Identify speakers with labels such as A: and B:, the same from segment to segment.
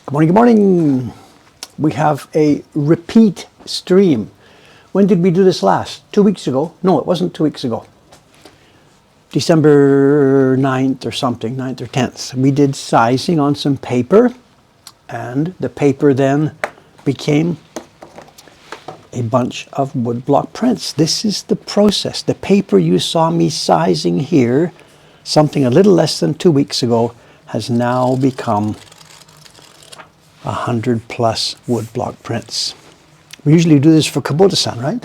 A: Good morning, good morning. We have a repeat stream. When did we do this last? 2 weeks ago? No, it wasn't 2 weeks ago. December 9th or something, 9th or 10th. We did sizing on some paper, and the paper then became a bunch of woodblock prints. This is the process. The paper you saw me sizing here, something a little less than 2 weeks ago, has now become 100 plus woodblock prints. We usually do this for Kubota-san, right?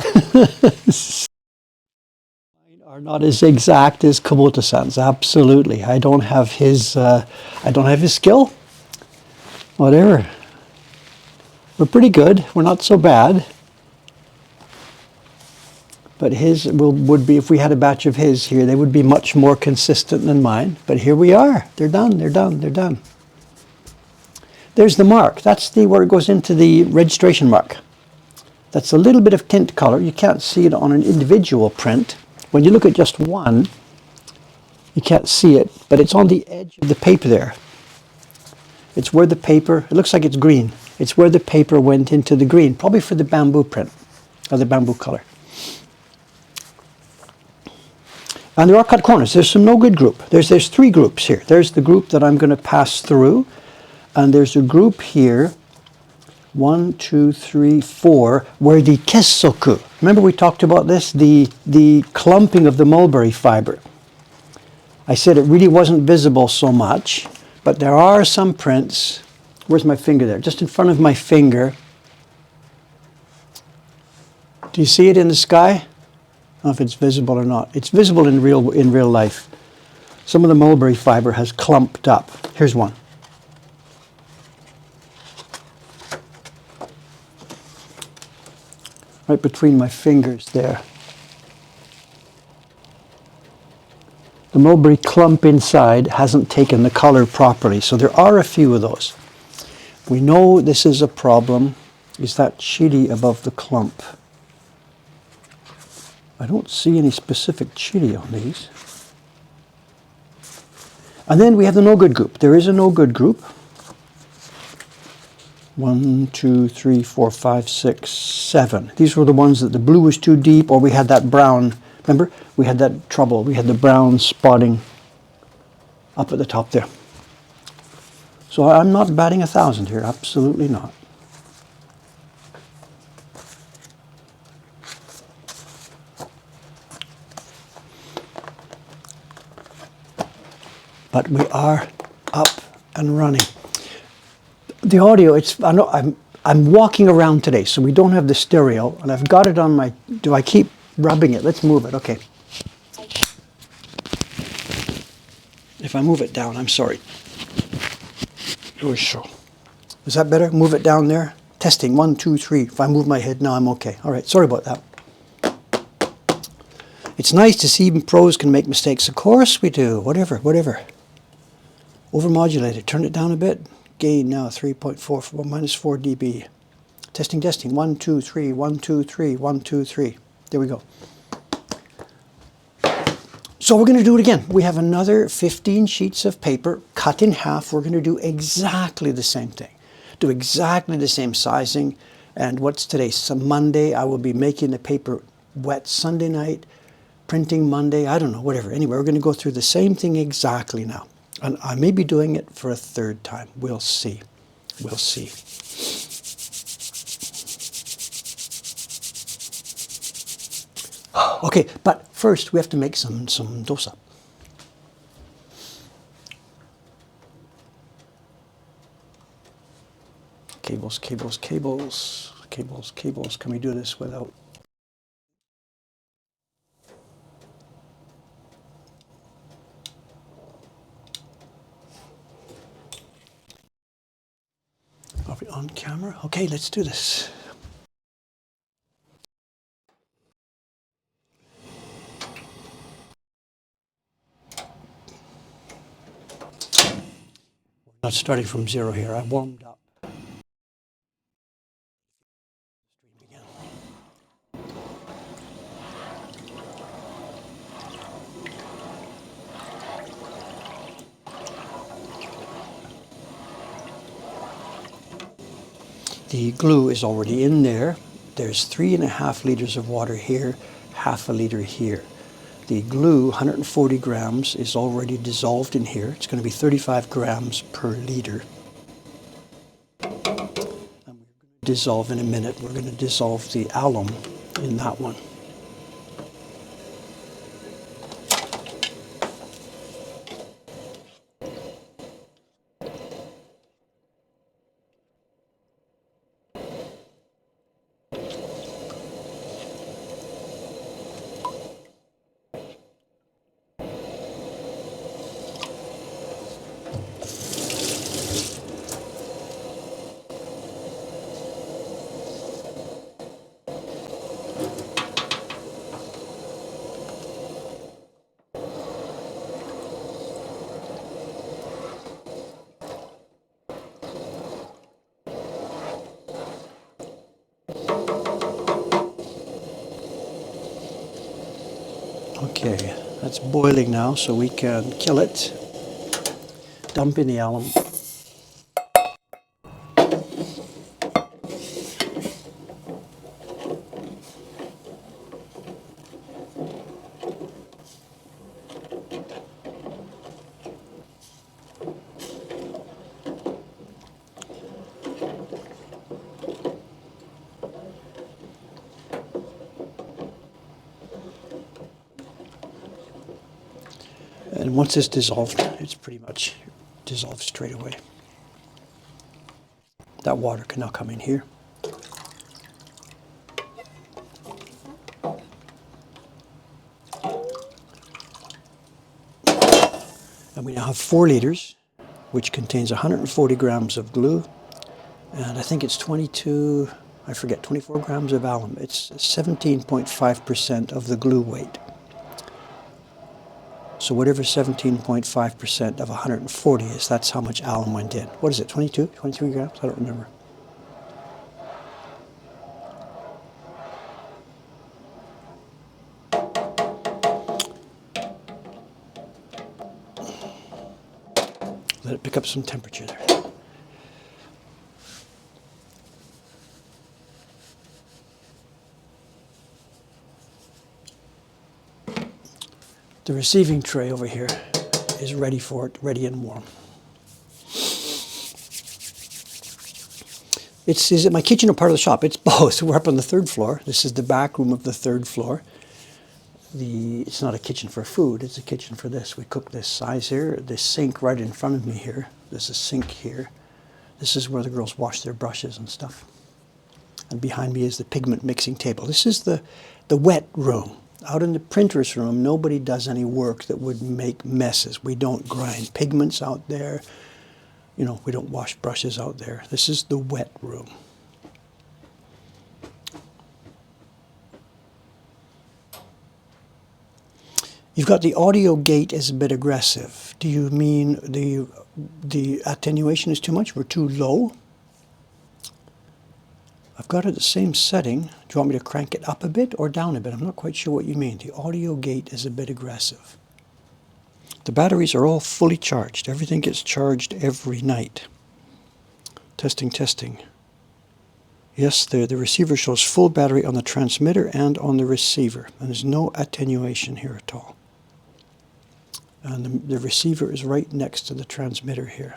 A: Mine are not as exact as Kubota-san's, absolutely. I don't have his skill. Whatever. We're pretty good. We're not so bad. But his would be, if we had a batch of his here, they would be much more consistent than mine. But here we are. They're done, they're done, they're done. There's the mark. That's where it goes into the registration mark. That's a little bit of tint color. You can't see it on an individual print. When you look at just one, you can't see it, but it's on the edge of the paper there. It's where the paper, it looks like it's green. It's where the paper went into the green, probably for the bamboo print, or the bamboo color. And there are cut corners. There's some no good group. There's 3 groups here. There's the group that I'm going to pass through. And there's a group here, 1, 2, 3, 4, where the kessoku, remember we talked about this, the clumping of the mulberry fiber. I said it really wasn't visible so much, but there are some prints. Where's my finger there? Just in front of my finger. Do you see it in the sky? I don't know if it's visible or not. It's visible in real life. Some of the mulberry fiber has clumped up. Here's one. Right between my fingers there. The mulberry clump inside hasn't taken the color properly, so there are a few of those. We know this is a problem. Is that chili above the clump? I don't see any specific chili on these. And then we have the no good group. There is a no good group. 1, 2, 3, 4, 5, 6, 7. These were the ones that the blue was too deep, or we had that brown. Remember? We had that trouble. We had the brown spotting up at the top there. So I'm not batting 1,000 here. Absolutely not. But we are up and running. The audio, I'm walking around today, so we don't have the stereo, and I've got it on my, do I keep rubbing it? Let's move it, okay. If I move it down, I'm sorry. Is that better? Move it down there. Testing, 1, 2, 3. If I move my head now, I'm okay. All right, sorry about that. It's nice to see even pros can make mistakes. Of course we do, whatever. Overmodulated, turn it down a bit. Gain now 3.4, minus 4 dB. Testing. 1, 2, 3, 1, 2, 3, 1, 2, 3. There we go. So we're going to do it again. We have another 15 sheets of paper cut in half. We're going to do exactly the same thing. Do exactly the same sizing. And what's today? Some Monday. I will be making the paper wet Sunday night, printing Monday. I don't know, whatever. Anyway, we're going to go through the same thing exactly now. And I may be doing it for a 3rd time. We'll see. We'll see. Okay, but first we have to make some dosa. Cables. Can we do this without? Are we on camera? Okay, let's do this. Not starting from 0 here. I warmed up. The glue is already in there. There's 3.5 liters of water here, half a liter here. The glue, 140 grams, is already dissolved in here. It's going to be 35 grams per liter. And we're going to dissolve in a minute. We're going to dissolve the alum in that one. Okay, that's boiling now, so we can kill it. Dump in the alum. And once it's dissolved, it's pretty much dissolved straight away. That water can now come in here. And we now have 4 liters, which contains 140 grams of glue, and I think it's 24 grams of alum. It's 17.5% of the glue weight. So whatever 17.5% of 140 is, that's how much alum went in. What is it, 22, 23 grams? I don't remember. Let it pick up some temperature there. The receiving tray over here is ready for it, ready and warm. Is it my kitchen or part of the shop? It's both. We're up on the 3rd floor. This is the back room of the 3rd floor. It's not a kitchen for food, it's a kitchen for this. We cook this size here. This sink right in front of me here. There's a sink here. This is where the girls wash their brushes and stuff. And behind me is the pigment mixing table. This is the wet room. Out in the printer's room, nobody does any work that would make messes. We don't grind pigments out there. You know, we don't wash brushes out there. This is the wet room. You've got the audio gate is a bit aggressive. Do you mean the attenuation is too much? We're too low? I've got it at the same setting. Do you want me to crank it up a bit or down a bit? I'm not quite sure what you mean. The audio gate is a bit aggressive. The batteries are all fully charged. Everything gets charged every night. Testing, testing. Yes, the receiver shows full battery on the transmitter and on the receiver. And there's no attenuation here at all. And the receiver is right next to the transmitter here.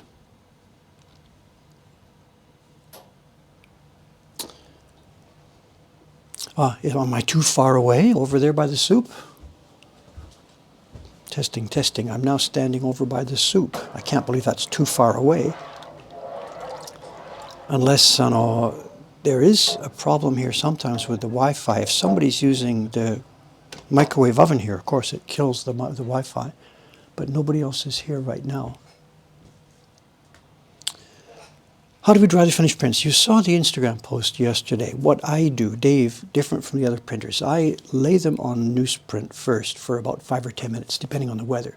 A: Am I too far away over there by the soup? Testing, testing. I'm now standing over by the soup. I can't believe that's too far away. Unless, there is a problem here sometimes with the Wi-Fi. If somebody's using the microwave oven here, of course it kills the Wi-Fi. But nobody else is here right now. How do we dry the finished prints? You saw the Instagram post yesterday. What I do, Dave, different from the other printers, I lay them on newsprint first for about 5 or 10 minutes, depending on the weather,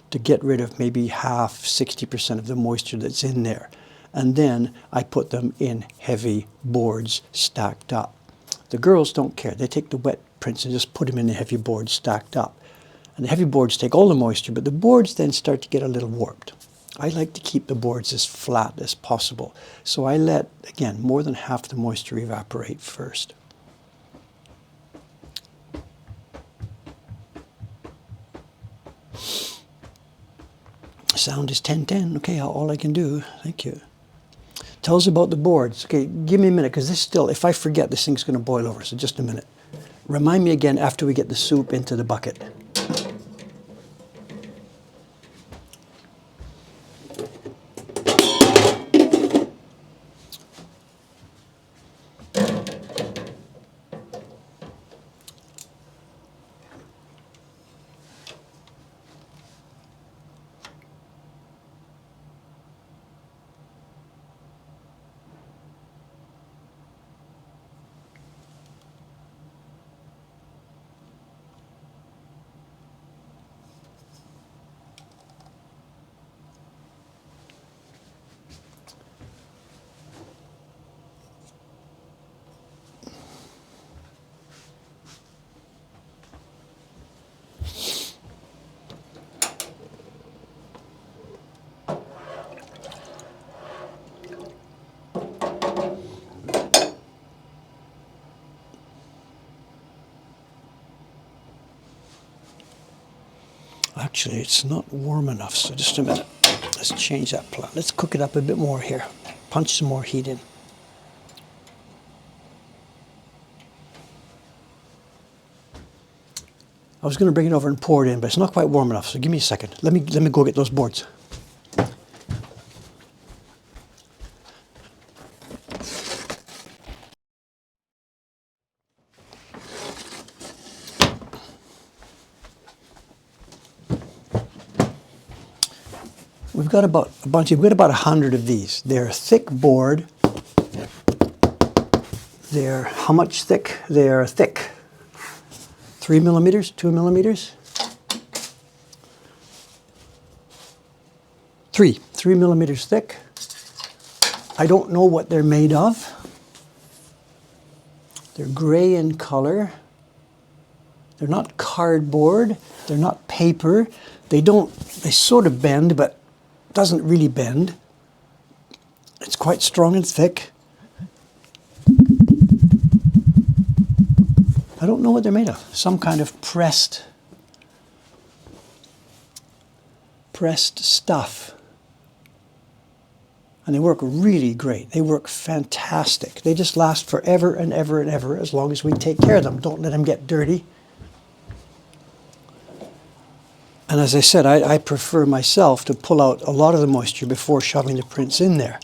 A: to get rid of maybe half, 60% of the moisture that's in there. And then I put them in heavy boards stacked up. The girls don't care. They take the wet prints and just put them in the heavy boards stacked up. And the heavy boards take all the moisture, but the boards then start to get a little warped. I like to keep the boards as flat as possible. So I let, again, more than half the moisture evaporate first. Sound is 1010. Okay, all I can do. Thank you. Tell us about the boards. Okay, give me a minute, because this still, if I forget, this thing's going to boil over. So just a minute. Remind me again after we get the soup into the bucket. Actually, it's not warm enough, so just a minute. Let's change that plant. Let's cook it up a bit more here. Punch some more heat in. I was going to bring it over and pour it in, but it's not quite warm enough, so give me a second. Let me go get those boards. We've got about a bunch. We've got about 100 of these. They're thick board. They're how much thick? They're thick. 3 millimeters, 2 millimeters. 3 millimeters thick. I don't know what they're made of. They're gray in color. They're not cardboard. They're not paper. They sort of bend, but doesn't really bend. It's quite strong and thick. I don't know what they're made of. Some kind of pressed stuff. And they work really great. They work fantastic. They just last forever and ever and ever as long as we take care of them. Don't let them get dirty. And as I said, I prefer myself to pull out a lot of the moisture before shoving the prints in there.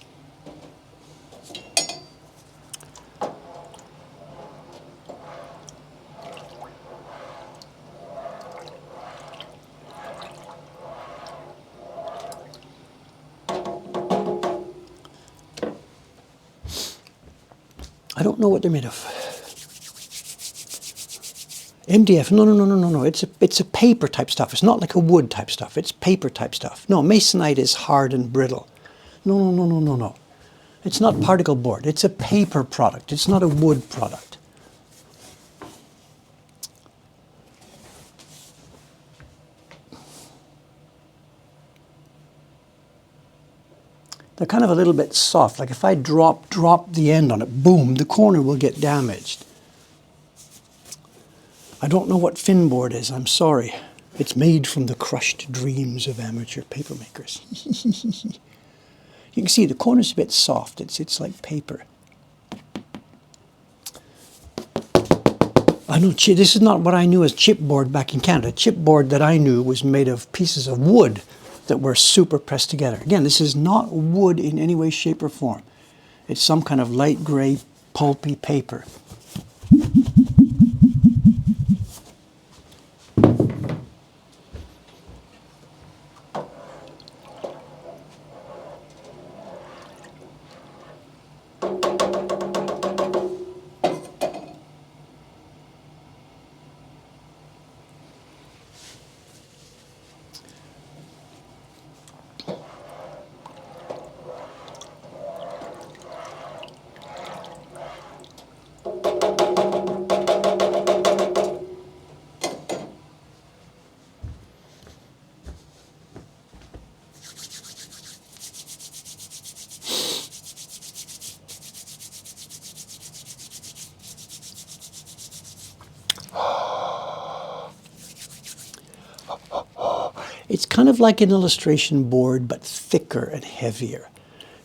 A: I don't know what they're made of. MDF, no. It's a paper type stuff. It's not like a wood type stuff. It's paper type stuff. No, masonite is hard and brittle. No. It's not particle board. It's a paper product. It's not a wood product. They're kind of a little bit soft. Like if I drop the end on it, boom, the corner will get damaged. I don't know what fin board is, I'm sorry. It's made from the crushed dreams of amateur paper makers. You can see the corner's a bit soft. It's like paper. I know this is not what I knew as chipboard back in Canada. Chipboard that I knew was made of pieces of wood that were super pressed together. Again, this is not wood in any way, shape, or form. It's some kind of light gray, pulpy paper. It's kind of like an illustration board, but thicker and heavier.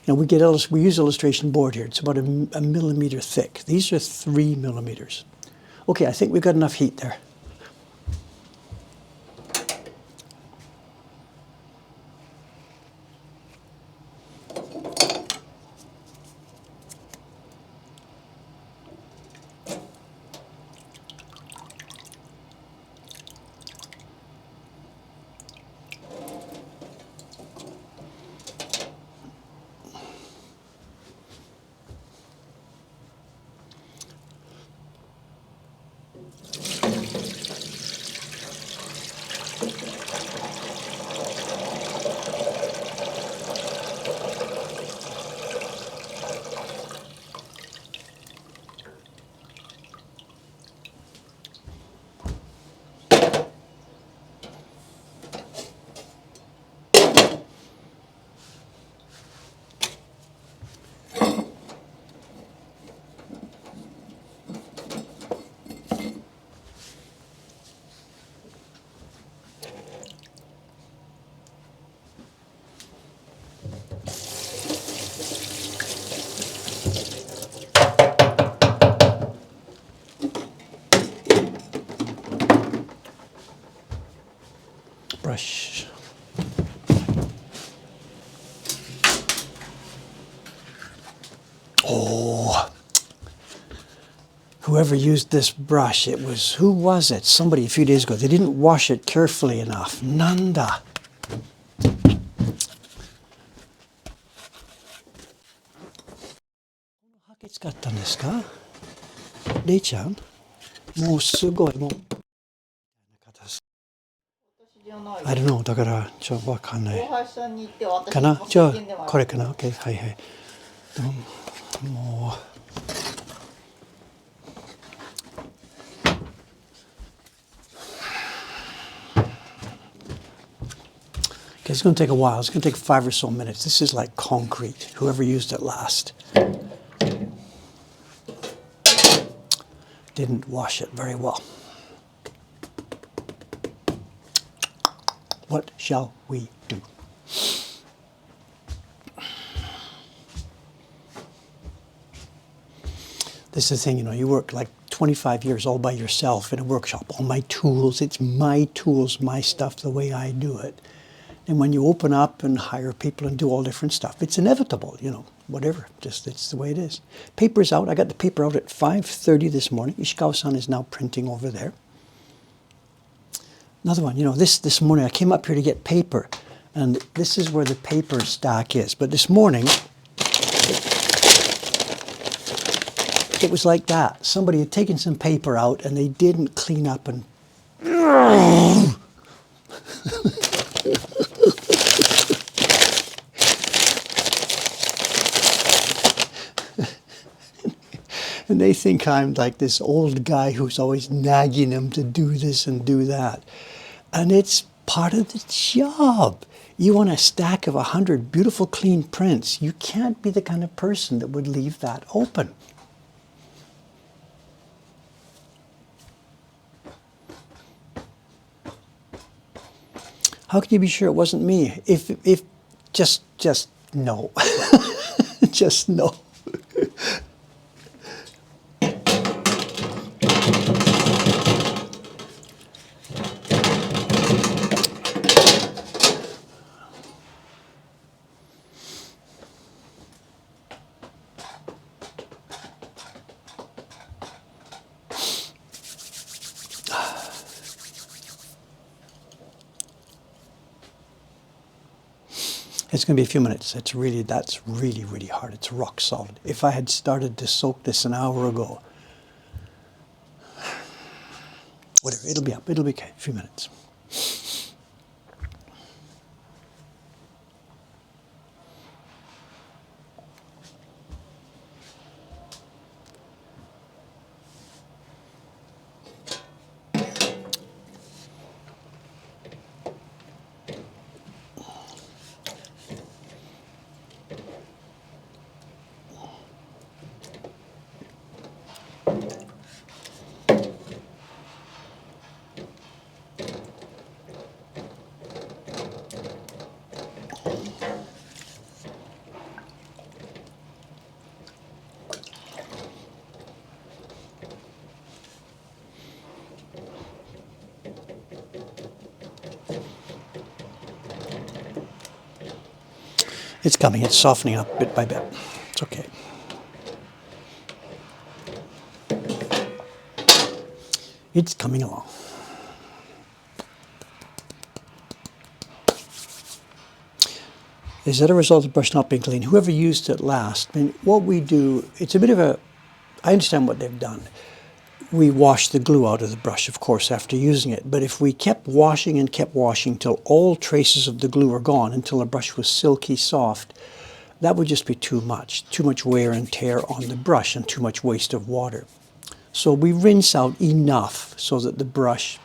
A: You know, we use illustration board here. It's about a millimeter thick. These are 3 millimeters. Okay, I think we've got enough heat there. Brush. Oh, whoever used this brush, who was it? Somebody a few days ago. They didn't wash it carefully enough. Nanda. ハケ使ったんですか？レイちゃん？もうすごい、もう。I don't know. だから、わかんない。かな？じゃあ、これかな？ OK。はいはい。もう。It's going to take a while. It's going to take 5 or so minutes. This is like concrete, whoever used it last. Didn't wash it very well. What shall we do? This is the thing, you know, you work like 25 years all by yourself in a workshop. All my tools, it's my tools, my stuff, the way I do it. And when you open up and hire people and do all different stuff, it's inevitable, you know, whatever. Just it's the way it is. Paper's out. I got the paper out at 5:30 this morning. Ishikawa-san is now printing over there. Another one, you know, this morning I came up here to get paper, and this is where the paper stack is. But this morning, it was like that. Somebody had taken some paper out and they didn't clean up and and they think I'm like this old guy who's always nagging them to do this and do that. And it's part of the job. You want a stack of 100 beautiful clean prints. You can't be the kind of person that would leave that open. How can you be sure it wasn't me? If just no. Just no. It's going to be a few minutes. That's really, really hard. It's rock solid. If I had started to soak this an hour ago, whatever, it'll be up. It'll be okay. A few minutes. It's coming. It's softening up bit by bit. It's okay. It's coming along. Is that a result of the brush not being clean? Whoever used it last, I mean, what we do, it's a bit of a, I understand what they've done. We wash the glue out of the brush, of course, after using it. But if we kept washing and kept washing till all traces of the glue are gone, until the brush was silky soft, that would just be too much wear and tear on the brush and too much waste of water. So we rinse out enough so that the brush,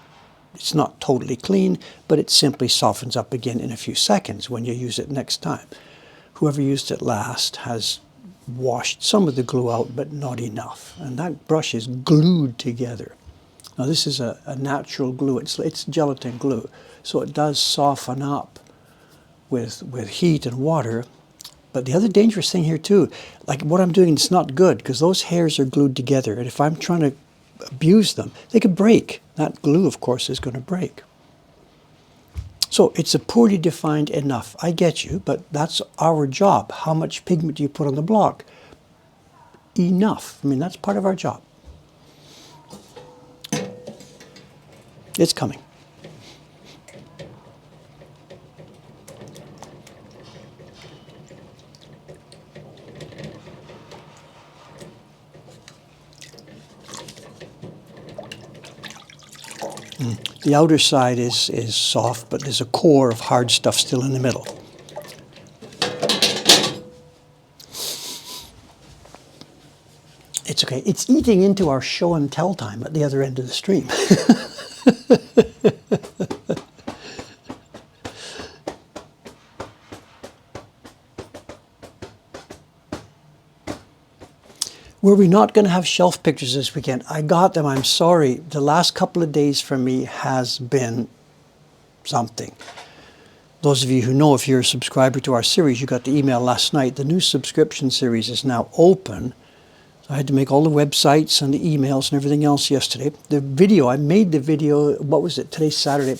A: it's not totally clean, but it simply softens up again in a few seconds when you use it next time. Whoever used it last has washed some of the glue out, but not enough. And that brush is glued together. Now this is a natural glue. It's gelatin glue, so it does soften up with heat and water. But the other dangerous thing here too, like what I'm doing, it's not good because those hairs are glued together. And if I'm trying to abuse them, they could break. That glue, of course, is going to break. So it's a poorly defined enough. I get you, but that's our job. How much pigment do you put on the block? Enough. I mean, that's part of our job. It's coming. The outer side is soft, but there's a core of hard stuff still in the middle. It's okay. It's eating into our show and tell time at the other end of the stream. Were we not going to have shelf pictures this weekend? I got them. I'm sorry. The last couple of days for me has been something. Those of you who know, if you're a subscriber to our series, you got the email last night. The new subscription series is now open. I had to make all the websites and the emails and everything else yesterday. The video, I made the video, what was it? Today's Saturday.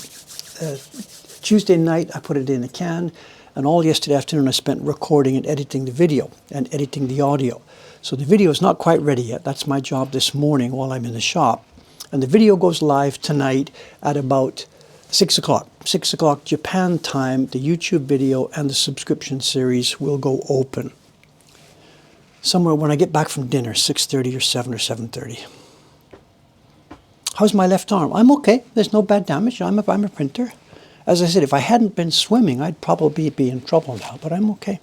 A: Tuesday night, I put it in a can. And all yesterday afternoon, I spent recording and editing the video and editing the audio. So the video is not quite ready yet. That's my job this morning while I'm in the shop. And the video goes live tonight at about 6 o'clock. 6 o'clock Japan time, the YouTube video and the subscription series will go open. Somewhere when I get back from dinner, 6:30 or 7 or 7:30. How's my left arm? I'm okay. There's no bad damage. I'm a printer. As I said, if I hadn't been swimming, I'd probably be in trouble now, but I'm okay.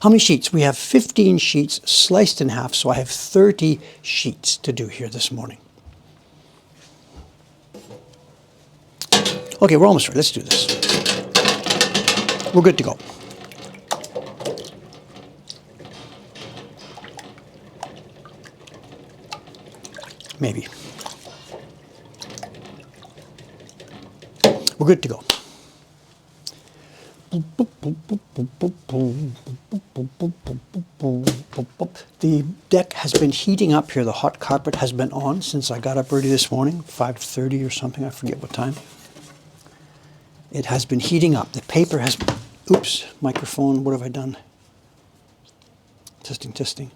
A: How many sheets? We have 15 sheets sliced in half, so I have 30 sheets to do here this morning. Okay, we're almost ready. Let's do this. We're good to go. Maybe. We're good to go. The deck has been heating up here. The hot carpet has been on since I got up early this morning, 5:30 or something. I forget what time. It has been heating up. The paper has... Oops, microphone. What have I done? Testing, testing.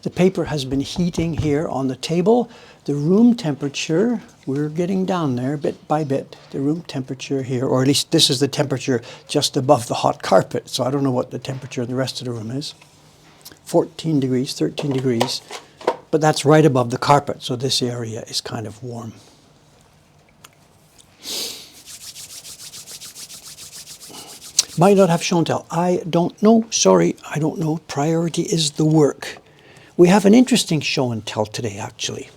A: The paper has been heating here on the table. The room temperature, we're getting down there bit by bit. The room temperature here, or at least this is the temperature just above the hot carpet. So I don't know what the temperature in the rest of the room is. 14 degrees, 13 degrees. But that's right above the carpet, so this area is kind of warm. Might not have show and tell. I don't know. Sorry, I don't know. Priority is the work. We have an interesting show and tell today, actually.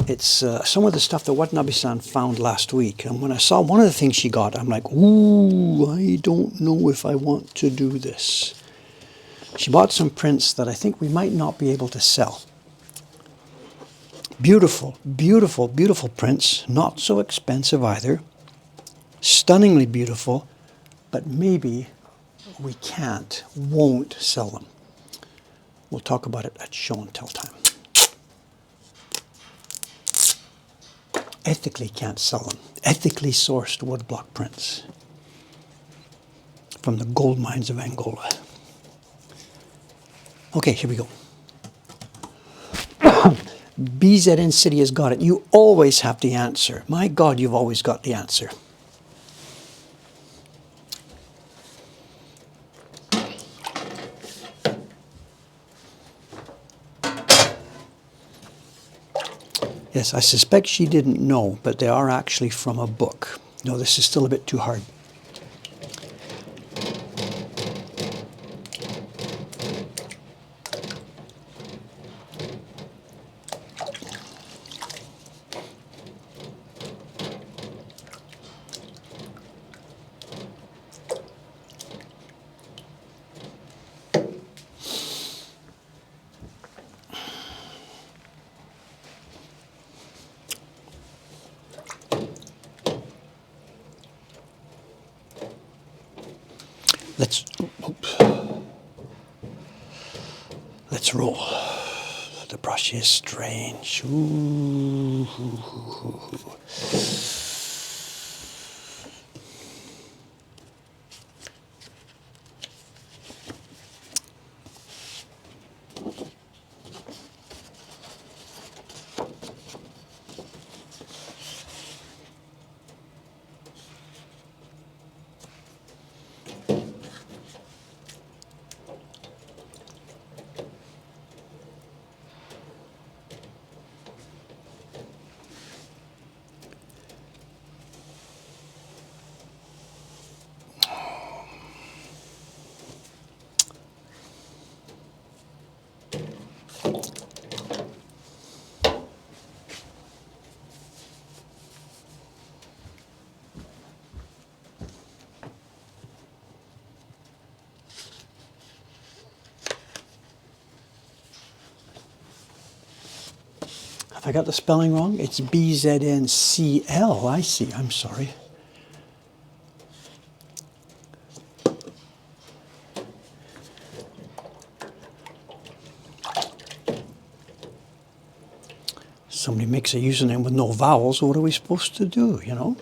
A: It's some of the stuff that Watanabe-san found last week. And when I saw one of the things she got, I'm like, ooh, I don't know if I want to do this. She bought some prints that I think we might not be able to sell. Beautiful, beautiful, beautiful prints. Not so expensive either. Stunningly beautiful. But maybe we won't sell them. We'll talk about it at show and tell time. Ethically can't sell them. Ethically sourced woodblock prints. from the gold mines of Angola. Okay, here we go. BZN City has got it. You always have the answer. My God, you've always got the answer. Yes, I suspect she didn't know, but they are actually from a book. No, this is still a bit too hard. Let's roll. The brush is strange. Ooh. Have I got the spelling wrong? It's BZNCL. I see. I'm sorry. Somebody makes a username with no vowels. What are we supposed to do, you know?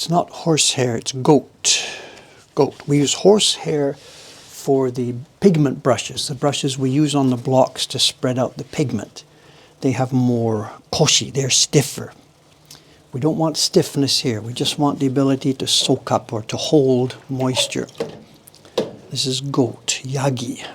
A: It's not horsehair, it's goat. Goat. We use horsehair for the pigment brushes, the brushes we use on the blocks to spread out the pigment. They have more koshi, they're stiffer. We don't want stiffness here, we just want the ability to soak up or to hold moisture. This is goat, yagi.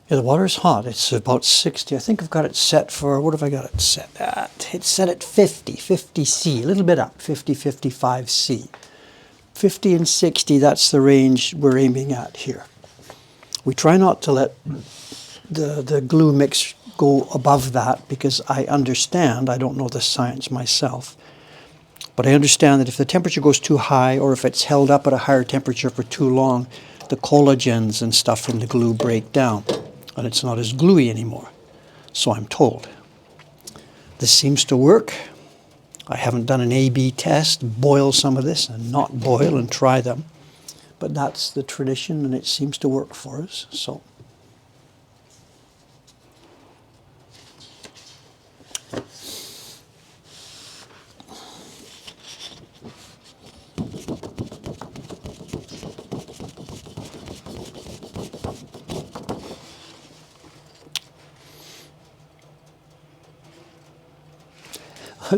A: Yeah, the water is hot. It's about 60. I think I've got it set for, what have I got it set at? It's set at 50 C, a little bit up, 55 C. 50 and 60, that's the range we're aiming at here. We try not to let the glue mix go above that because I understand, I don't know the science myself, but I understand that if the temperature goes too high or if it's held up at a higher temperature for too long, the collagens and stuff in the glue break down and it's not as gluey anymore. So I'm told. This seems to work. I haven't done an A/B test, boil some of this and not boil and try them. But that's the tradition and it seems to work for us. So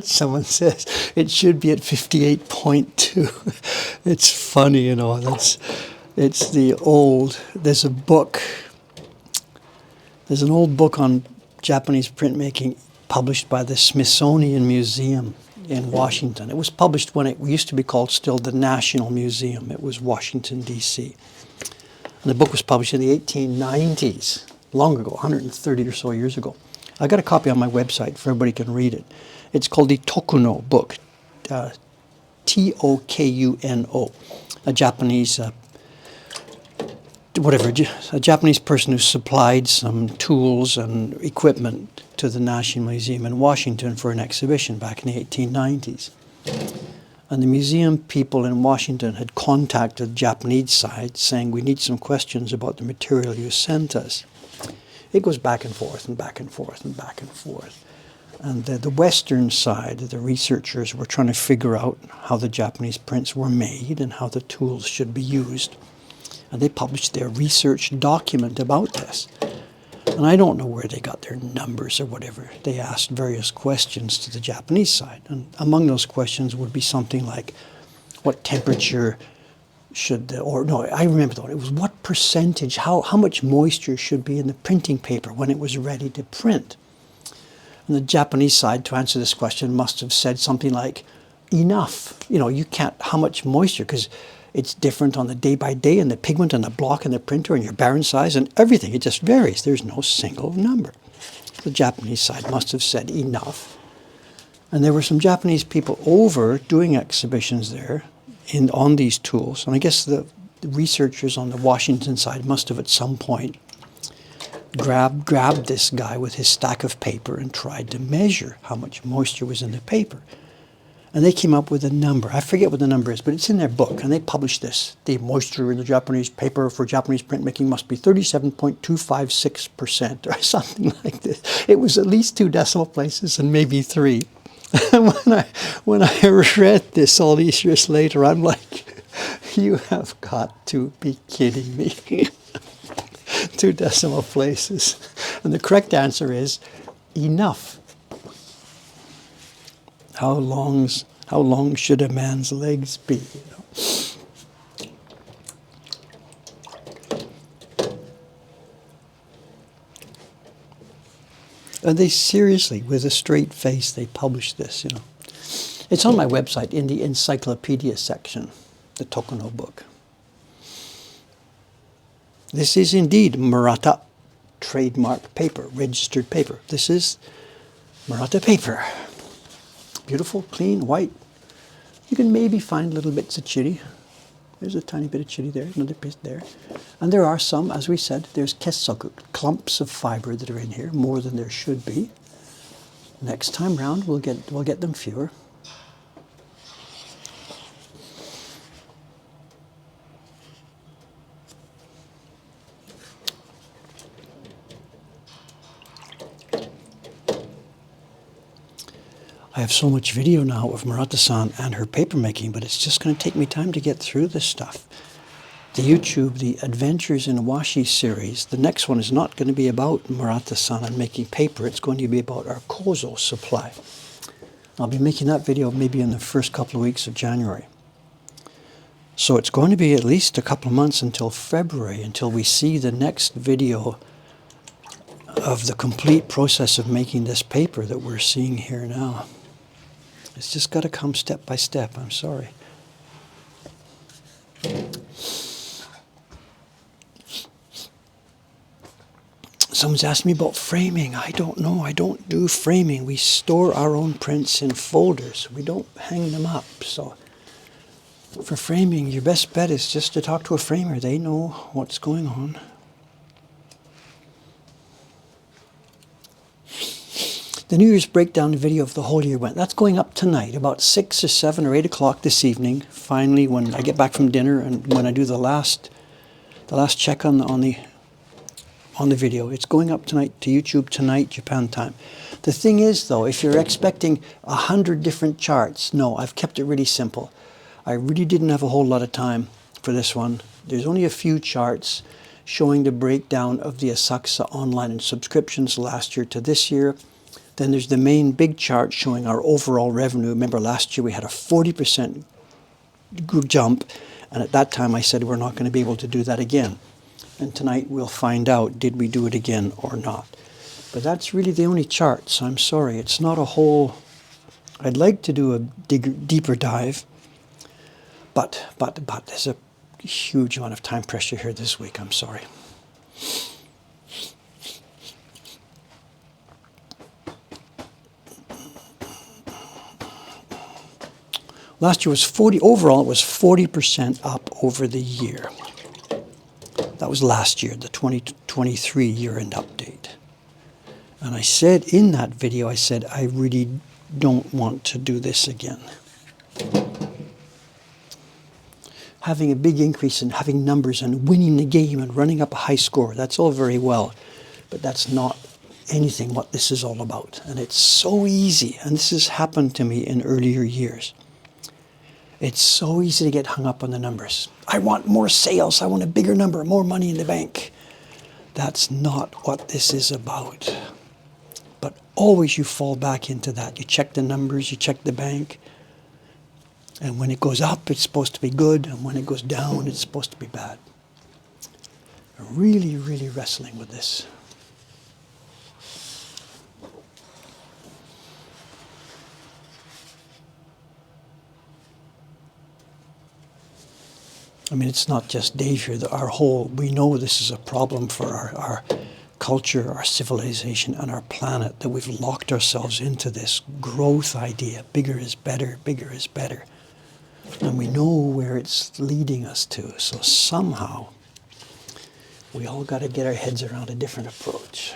A: Someone says it should be at 58.2. It's funny, you know. It's the old. There's a book. There's an old book on Japanese printmaking published by the Smithsonian Museum in Washington. It was published when it used to be called still the National Museum. It was Washington, D.C. And the book was published in the 1890s, long ago, 130 or so years ago. I got a copy on my website for everybody can read it. It's called the Tokuno Book, Tokuno, a Japanese a Japanese person who supplied some tools and equipment to the National Museum in Washington for an exhibition back in the 1890s. And the museum people in Washington had contacted the Japanese side saying, we need some questions about the material you sent us. It goes back and forth and back and forth and back and forth. And the Western side, the researchers were trying to figure out how the Japanese prints were made and how the tools should be used. And they published their research document about this. And I don't know where they got their numbers or whatever. They asked various questions to the Japanese side. And among those questions would be something like, what temperature should, I remember though, it was what percentage, how much moisture should be in the printing paper when it was ready to print. And the Japanese side, to answer this question, must have said something like, enough. You know, you can't, how much moisture, because it's different on the day by day and the pigment and the block and the printer and your barren size and everything. It just varies. There's no single number. The Japanese side must have said enough. And there were some Japanese people over doing exhibitions there on these tools. And I guess the researchers on the Washington side must have at some point grabbed this guy with his stack of paper and tried to measure how much moisture was in the paper. And they came up with a number. I forget what the number is, but it's in their book. And they published this. The moisture in the Japanese paper for Japanese printmaking must be 37.256% or something like this. It was at least 2 decimal places and maybe 3. And when I read this all these years later, I'm like, you have got to be kidding me. 2 decimal places. And the correct answer is enough. How long should a man's legs be? You know? And they seriously, with a straight face, they published this. You know, it's on my website in the encyclopedia section, the Tokuno Book. This is indeed Murata trademark paper, registered paper. This is Murata paper. Beautiful, clean, white. You can maybe find little bits of chiri. There's a tiny bit of chiri there, another bit there. And there are some, as we said, there's kessoku, clumps of fiber that are in here, more than there should be. Next time round, we'll get them fewer. I have so much video now of Murata-san and her papermaking, but it's just going to take me time to get through this stuff. The YouTube, the Adventures in Washi series, the next one is not going to be about Murata-san and making paper. It's going to be about our kozo supply. I'll be making that video maybe in the first couple of weeks of January. So it's going to be at least a couple of months until February, until we see the next video of the complete process of making this paper that we're seeing here now. It's just got to come step by step. I'm sorry. Someone's asked me about framing. I don't know. I don't do framing. We store our own prints in folders. We don't hang them up. So for framing, your best bet is just to talk to a framer. They know what's going on. The New Year's breakdown video of the whole year went. That's going up tonight, about 6 or 7 or 8 o'clock this evening. Finally, when I get back from dinner and when I do the last check on the video, it's going up tonight to YouTube tonight, Japan time. The thing is, though, if you're expecting 100 different charts, no, I've kept it really simple. I really didn't have a whole lot of time for this one. There's only a few charts showing the breakdown of the Asakusa online and subscriptions last year to this year. Then there's the main big chart showing our overall revenue. Remember last year we had a 40% jump, and at that time I said we're not going to be able to do that again. And tonight we'll find out, did we do it again or not? But that's really the only chart, so I'm sorry. It's not a whole... I'd like to do a deeper dive, but there's a huge amount of time pressure here this week. I'm sorry. Last year was 40, overall it was 40% up over the year. That was last year, the 2023 year-end update. And I said in that video, I said, I really don't want to do this again. Having a big increase and having numbers and winning the game and running up a high score, that's all very well. But that's not anything what this is all about. And it's so easy, and this has happened to me in earlier years. It's so easy to get hung up on the numbers. I want more sales. I want a bigger number, more money in the bank. That's not what this is about. But always you fall back into that. You check the numbers, you check the bank. And when it goes up, it's supposed to be good. And when it goes down, it's supposed to be bad. I'm really, really wrestling with this. I mean, it's not just Dave here. We know this is a problem for our culture, our civilization, and our planet, that we've locked ourselves into this growth idea. Bigger is better, bigger is better. And we know where it's leading us to. So somehow, we all got to get our heads around a different approach.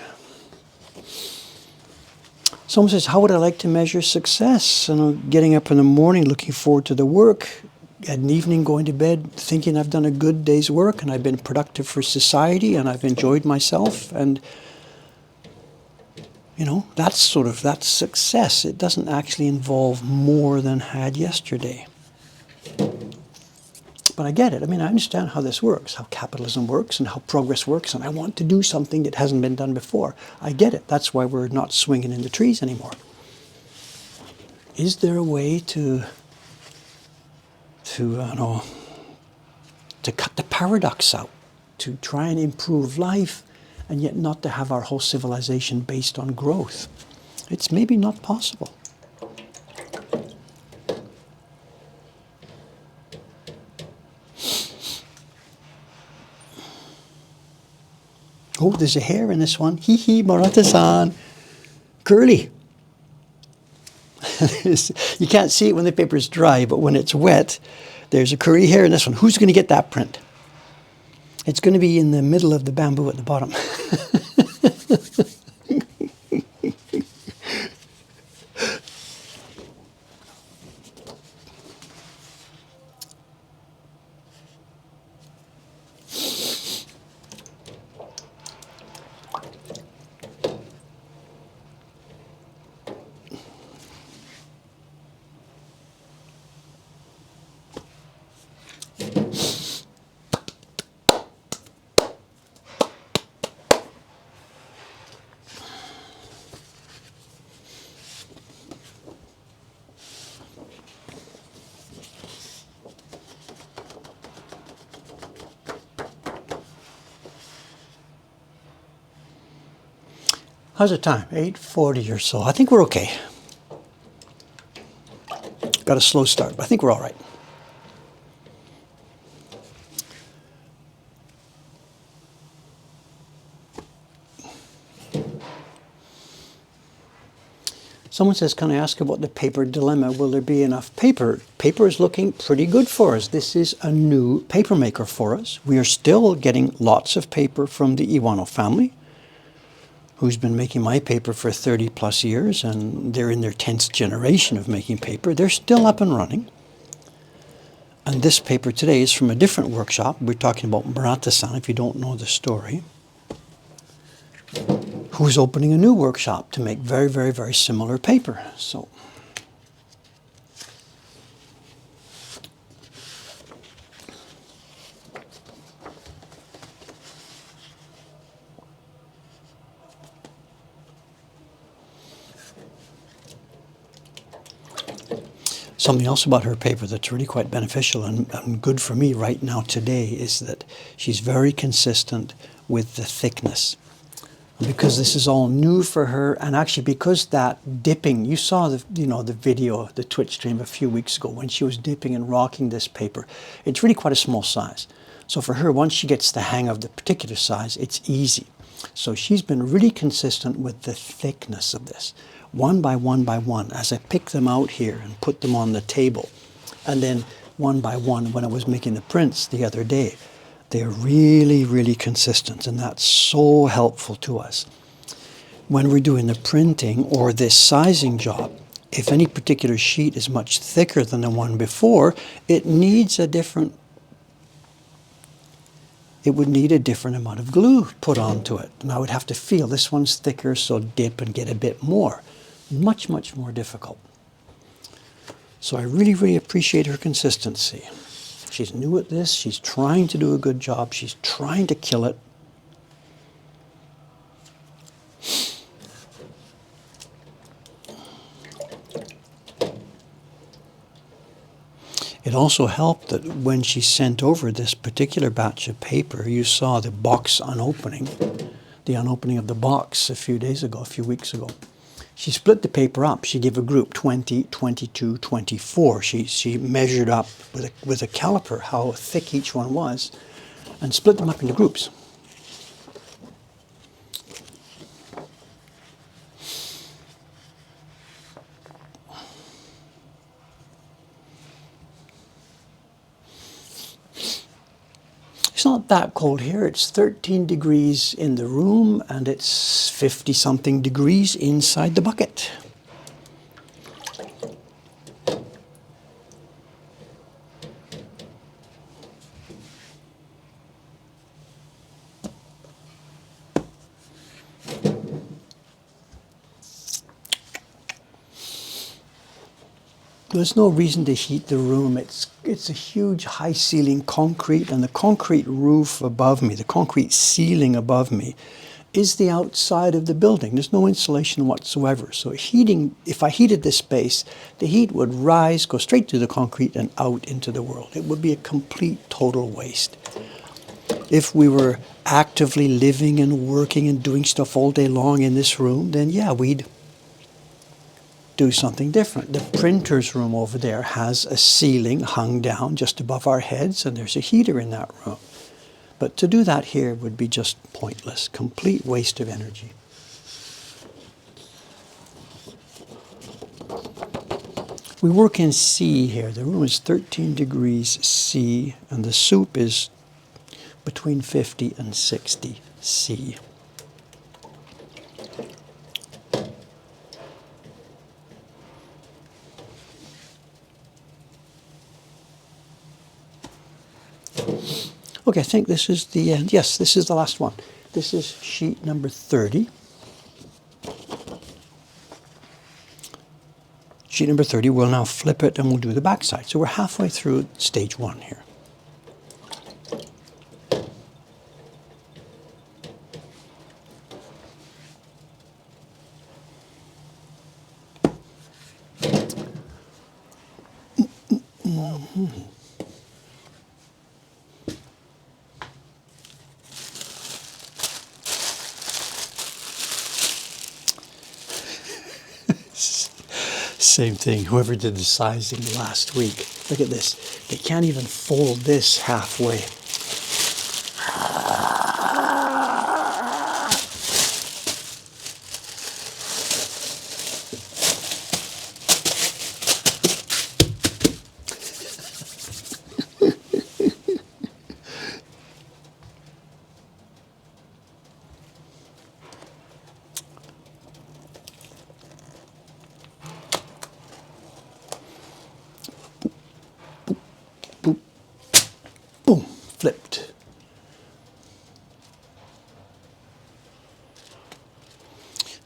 A: Someone says, how would I like to measure success? Getting up in the morning, looking forward to the work. At an evening, going to bed, thinking I've done a good day's work and I've been productive for society and I've enjoyed myself. And, that's success. It doesn't actually involve more than had yesterday. But I get it. I mean, I understand how this works, how capitalism works and how progress works. And I want to do something that hasn't been done before. I get it. That's why we're not swinging in the trees anymore. Is there a way to cut the paradox out, to try and improve life, and yet not to have our whole civilization based on growth? It's maybe not possible. Oh, there's a hair in this one. Hee hee, Marata-san. Curly. You can't see it when the paper's dry, but when it's wet, there's a curly hair in this one. Who's going to get that print? It's going to be in the middle of the bamboo at the bottom. How's the time? 8:40 or so. I think we're okay. Got a slow start, but I think we're all right. Someone says, can I ask about the paper dilemma? Will there be enough paper? Paper is looking pretty good for us. This is a new paper maker for us. We are still getting lots of paper from the Iwano family, who's been making my paper for 30 plus years, and they're in their 10th generation of making paper. They're still up and running. And this paper today is from a different workshop. We're talking about Murata-san, if you don't know the story, who's opening a new workshop to make very, very, very similar paper. So Something else about her paper that's really quite beneficial and good for me right now today is that she's very consistent with the thickness. Because this is all new for her, and actually because that dipping, you saw the the video, the Twitch stream a few weeks ago when she was dipping and rocking this paper. It's really quite a small size. So for her, once she gets the hang of the particular size, it's easy. So she's been really consistent with the thickness of this, one by one by one, as I pick them out here and put them on the table. And then one by one when I was making the prints the other day. They're really, really consistent, and that's so helpful to us. When we're doing the printing or this sizing job, if any particular sheet is much thicker than the one before, it would need a different amount of glue put onto it. And I would have to feel this one's thicker, so dip and get a bit more. Much, much more difficult. So I really, really appreciate her consistency. She's new at this. She's trying to do a good job. She's trying to kill it. It also helped that when she sent over this particular batch of paper, you saw the box unopening, the unopening of the box a few weeks ago. She split the paper up. She gave a group 20, 22, 24. She measured up with a caliper how thick each one was and split them up into groups. It's not that cold here. It's 13 degrees in the room and it's 50-something degrees inside the bucket. There's no reason to heat the room. It's a huge high ceiling concrete, and the concrete roof above me, the concrete ceiling above me, is the outside of the building. There's no insulation whatsoever. So heating, if I heated this space, the heat would rise, go straight through the concrete and out into the world. It would be a complete, total waste. If we were actively living and working and doing stuff all day long in this room, then yeah, we'd do something different. The printer's room over there has a ceiling hung down just above our heads, and there's a heater in that room. But to do that here would be just pointless, complete waste of energy. We work in C here. The room is 13 degrees C, and the soup is between 50 and 60 C. Okay, I think this is the end. Yes, this is the last one. This is sheet number 30. Sheet number 30, we'll now flip it and we'll do the back side. So we're halfway through stage 1 here. Same thing, whoever did the sizing last week. Look at this. They can't even fold this halfway. Boom, flipped.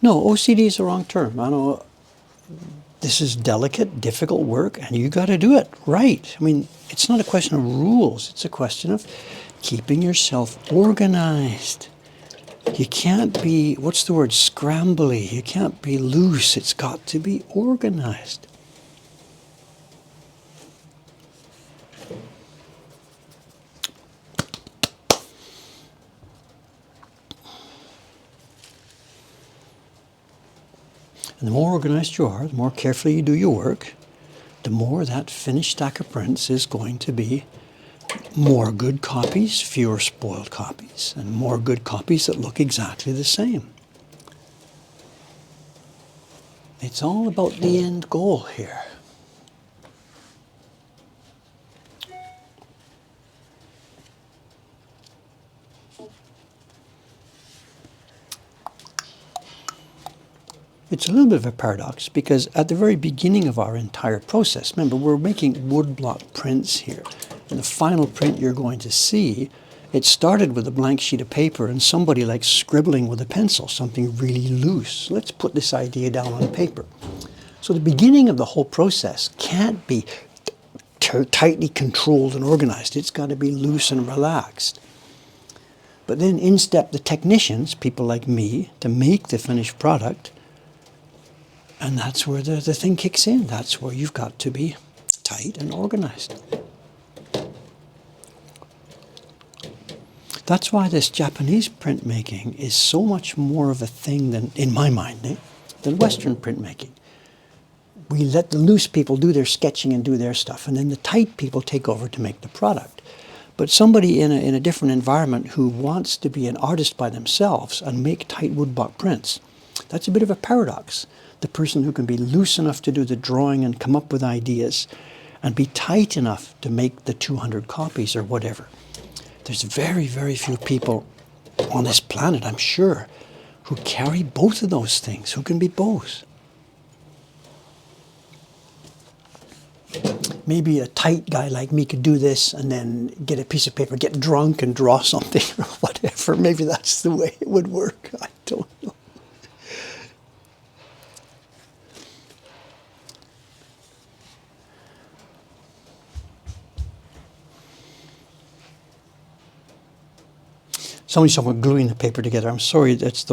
A: No, OCD is the wrong term. I know this is delicate, difficult work, and you got to do it right. I mean, it's not a question of rules. It's a question of keeping yourself organized. You can't be, what's the word, scrambly. You can't be loose. It's got to be organized. And the more organized you are, the more carefully you do your work, the more that finished stack of prints is going to be more good copies, fewer spoiled copies, and more good copies that look exactly the same. It's all about the end goal here. It's a little bit of a paradox because at the very beginning of our entire process, remember, we're making woodblock prints here. And the final print you're going to see, it started with a blank sheet of paper and somebody like scribbling with a pencil, something really loose. Let's put this idea down on paper. So the beginning of the whole process can't be tightly controlled and organized. It's got to be loose and relaxed. But then in step the technicians, people like me, to make the finished product. And that's where the thing kicks in. That's where you've got to be tight and organized. That's why this Japanese printmaking is so much more of a thing than, in my mind, than Western printmaking. We let the loose people do their sketching and do their stuff, and then the tight people take over to make the product. But somebody in a different environment who wants to be an artist by themselves and make tight woodblock prints, that's a bit of a paradox. The person who can be loose enough to do the drawing and come up with ideas and be tight enough to make the 200 copies or whatever. There's very, very few people on this planet, I'm sure, who carry both of those things, who can be both. Maybe a tight guy like me could do this and then get a piece of paper, get drunk and draw something or whatever. Maybe that's the way it would work. I don't know. Somebody's talking about gluing the paper together. I'm sorry, that's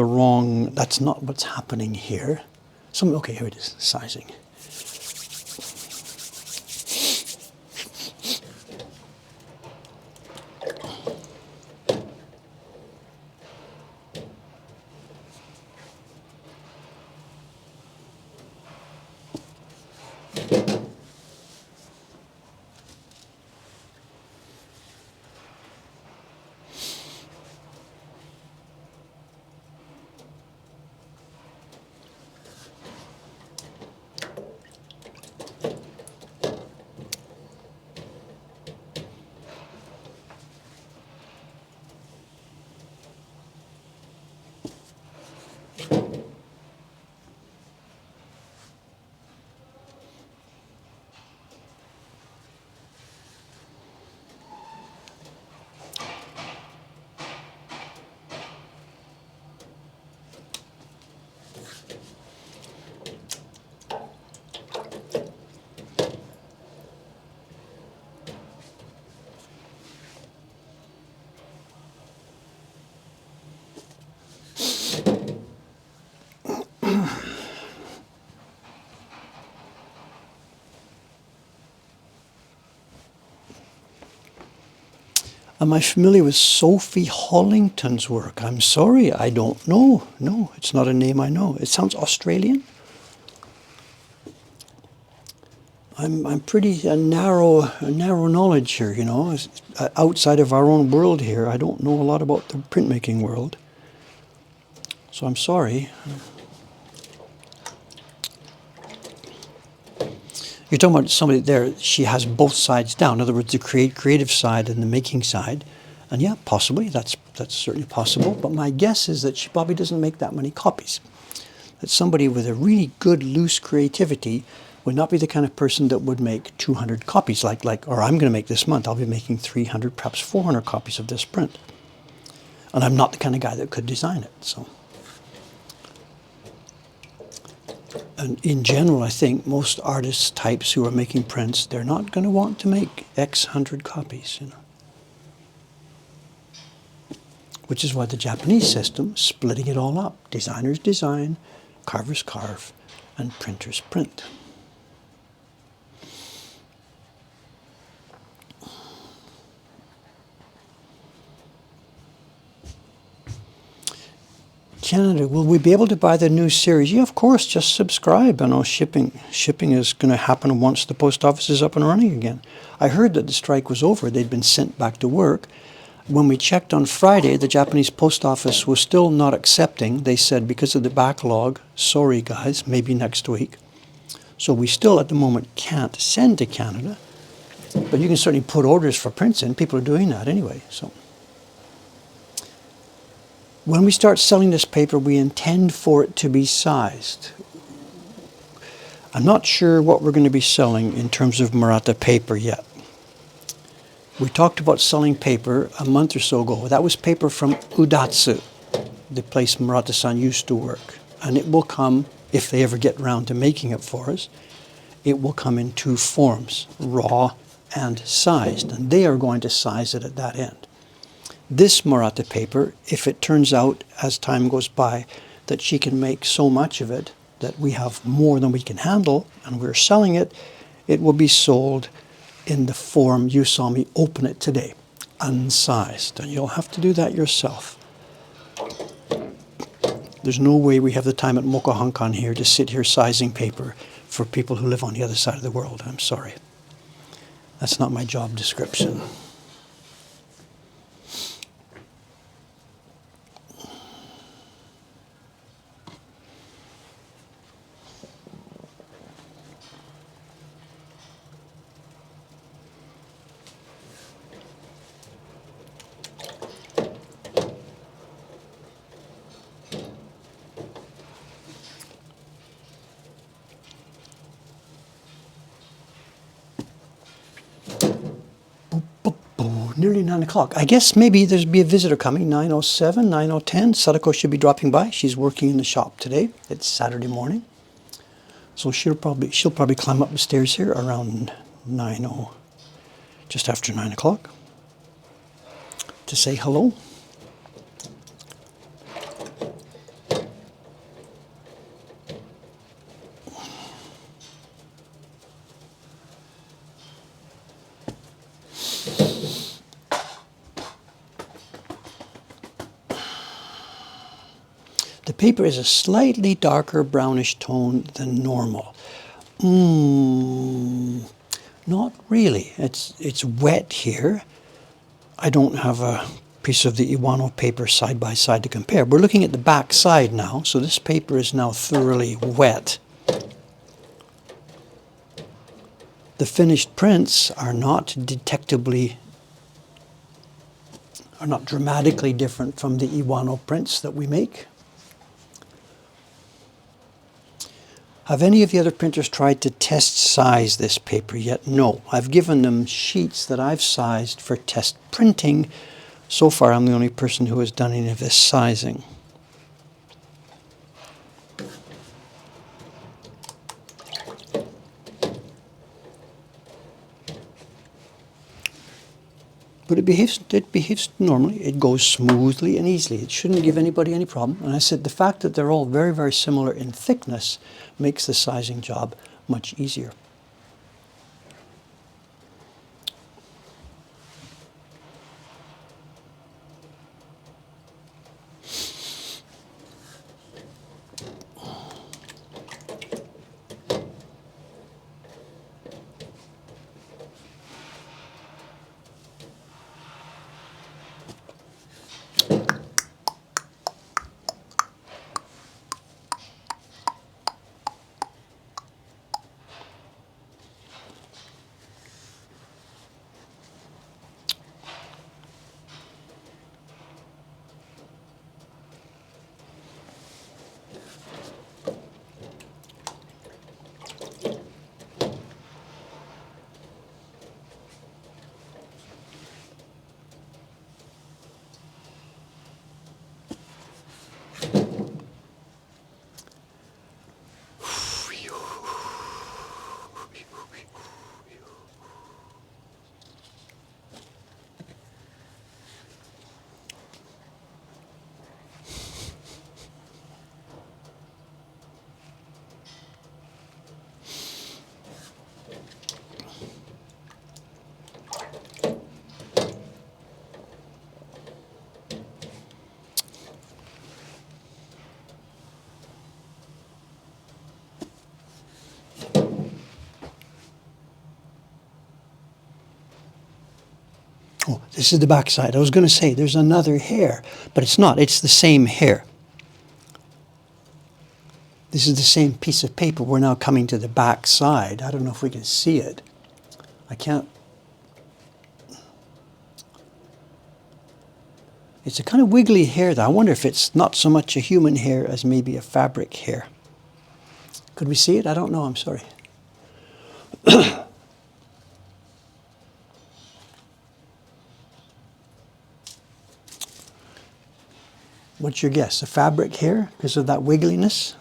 A: not what's happening here. Okay, here it is, sizing. Am I familiar with Sophie Hollington's work? I'm sorry, I don't know. No, it's not a name I know. It sounds Australian. I'm pretty a narrow knowledge here, you know. Outside of our own world here, I don't know a lot about the printmaking world. So I'm sorry. You're talking about somebody there, she has both sides down. In other words, the creative side and the making side. And yeah, possibly, that's certainly possible. But my guess is that she probably doesn't make that many copies. That somebody with a really good, loose creativity would not be the kind of person that would make 200 copies, or I'm going to make this month, I'll be making 300, perhaps 400 copies of this print. And I'm not the kind of guy that could design it, so. And in general, I think most artist types who are making prints, they're not going to want to make X hundred copies, you know. Which is why the Japanese system, splitting it all up. Designers design, carvers carve, and printers print. Canada, will we be able to buy the new series? Yeah, of course, just subscribe. I know shipping is going to happen once the post office is up and running again. I heard that the strike was over. They'd been sent back to work. When we checked on Friday, the Japanese post office was still not accepting. They said because of the backlog, sorry guys, maybe next week. So we still at the moment can't send to Canada, but you can certainly put orders for prints in. People are doing that anyway. So when we start selling this paper, we intend for it to be sized. I'm not sure what we're going to be selling in terms of Murata paper yet. We talked about selling paper a month or so ago. That was paper from Udatsu, the place Murata-san used to work. And it will come, if they ever get around to making it for us, it will come in two forms, raw and sized. And they are going to size it at that end. This Murata paper, if it turns out as time goes by that she can make so much of it that we have more than we can handle and we're selling it, it will be sold in the form you saw me open it today, unsized. And you'll have to do that yourself. There's no way we have the time at Mokuhankan here to sit here sizing paper for people who live on the other side of the world. I'm sorry. That's not my job description. Nearly 9 o'clock. I guess maybe there'll be a visitor coming, 9:07, 9:10. Sadako should be dropping by. She's working in the shop today. It's Saturday morning. So she'll probably climb up the stairs here around 9:00, just after 9 o'clock, to say hello. The paper is a slightly darker brownish tone than normal. Not really. It's wet here. I don't have a piece of the Iwano paper side by side to compare. We're looking at the back side now, so this paper is now thoroughly wet. The finished prints are not dramatically different from the Iwano prints that we make. Have any of the other printers tried to test size this paper yet? No. I've given them sheets that I've sized for test printing. So far, I'm the only person who has done any of this sizing. But it behaves normally. It goes smoothly and easily. It shouldn't give anybody any problem. And I said the fact that they're all very, very similar in thickness makes the sizing job much easier. This is the back side. I was going to say there's another hair, but it's not. It's the same hair. This is the same piece of paper. We're now coming to the back side. I don't know if we can see it. I can't. It's a kind of wiggly hair, though. I wonder if it's not so much a human hair as maybe a fabric hair. Could we see it? I don't know. I'm sorry. What's your guess? A fabric hair because of that wiggliness?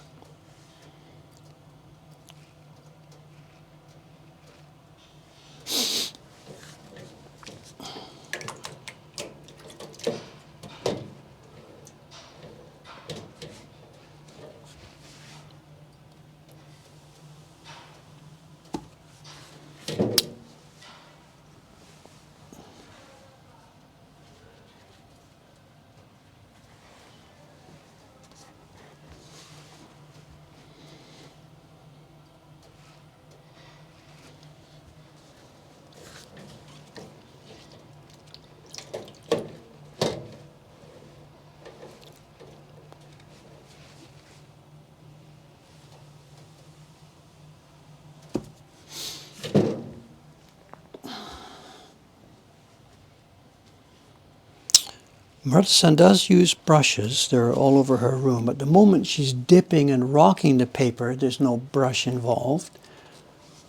A: Martha-san does use brushes. They're all over her room. At the moment she's dipping and rocking the paper, there's no brush involved.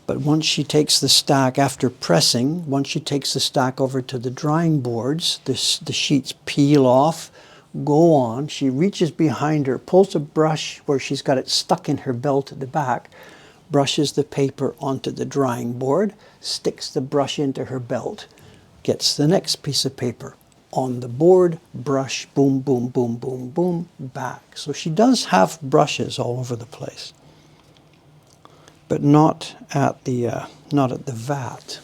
A: But once she takes the stack, after pressing, once she takes the stack over to the drying boards, the sheets peel off, go on. She reaches behind her, pulls a brush where she's got it stuck in her belt at the back, brushes the paper onto the drying board, sticks the brush into her belt, gets the next piece of paper on the board, brush, boom, boom, boom, boom, boom, back. So she does have brushes all over the place, but not at the vat.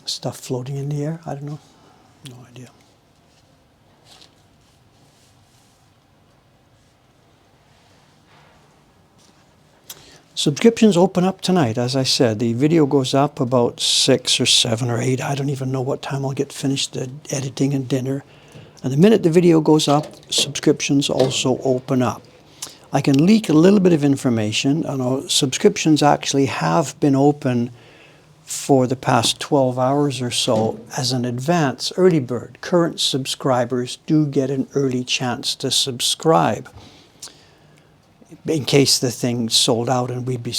A: Stuff floating in the air, I don't know, no idea. Subscriptions open up tonight, as I said. The video goes up about 6 or 7 or 8. I don't even know what time I'll get finished the editing and dinner. And the minute the video goes up, subscriptions also open up. I can leak a little bit of information. I know subscriptions actually have been open for the past 12 hours or so as an advance early bird. Current subscribers do get an early chance to subscribe, in case the thing sold out and we'd be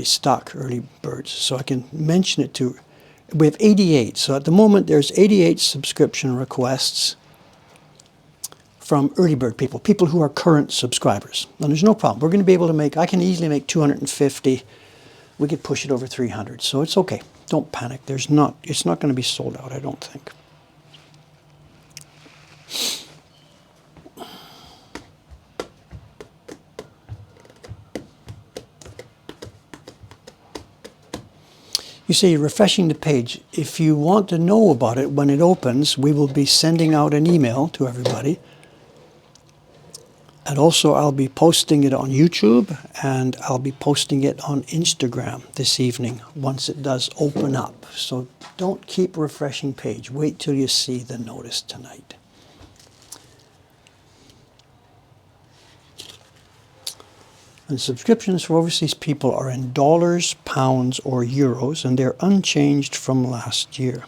A: stuck, early birds. So I can mention it to, we have 88. So at the moment there's 88 subscription requests from early bird people who are current subscribers. And there's no problem. We're going to be able to make, I can easily make 250. We could push it over 300. So it's okay. Don't panic. It's not going to be sold out, I don't think. You see, refreshing the page. If you want to know about it when it opens, we will be sending out an email to everybody. And also I'll be posting it on YouTube, and I'll be posting it on Instagram this evening once it does open up. So don't keep refreshing page. Wait till you see the notice tonight. And subscriptions for overseas people are in dollars, pounds, or euros, and they're unchanged from last year.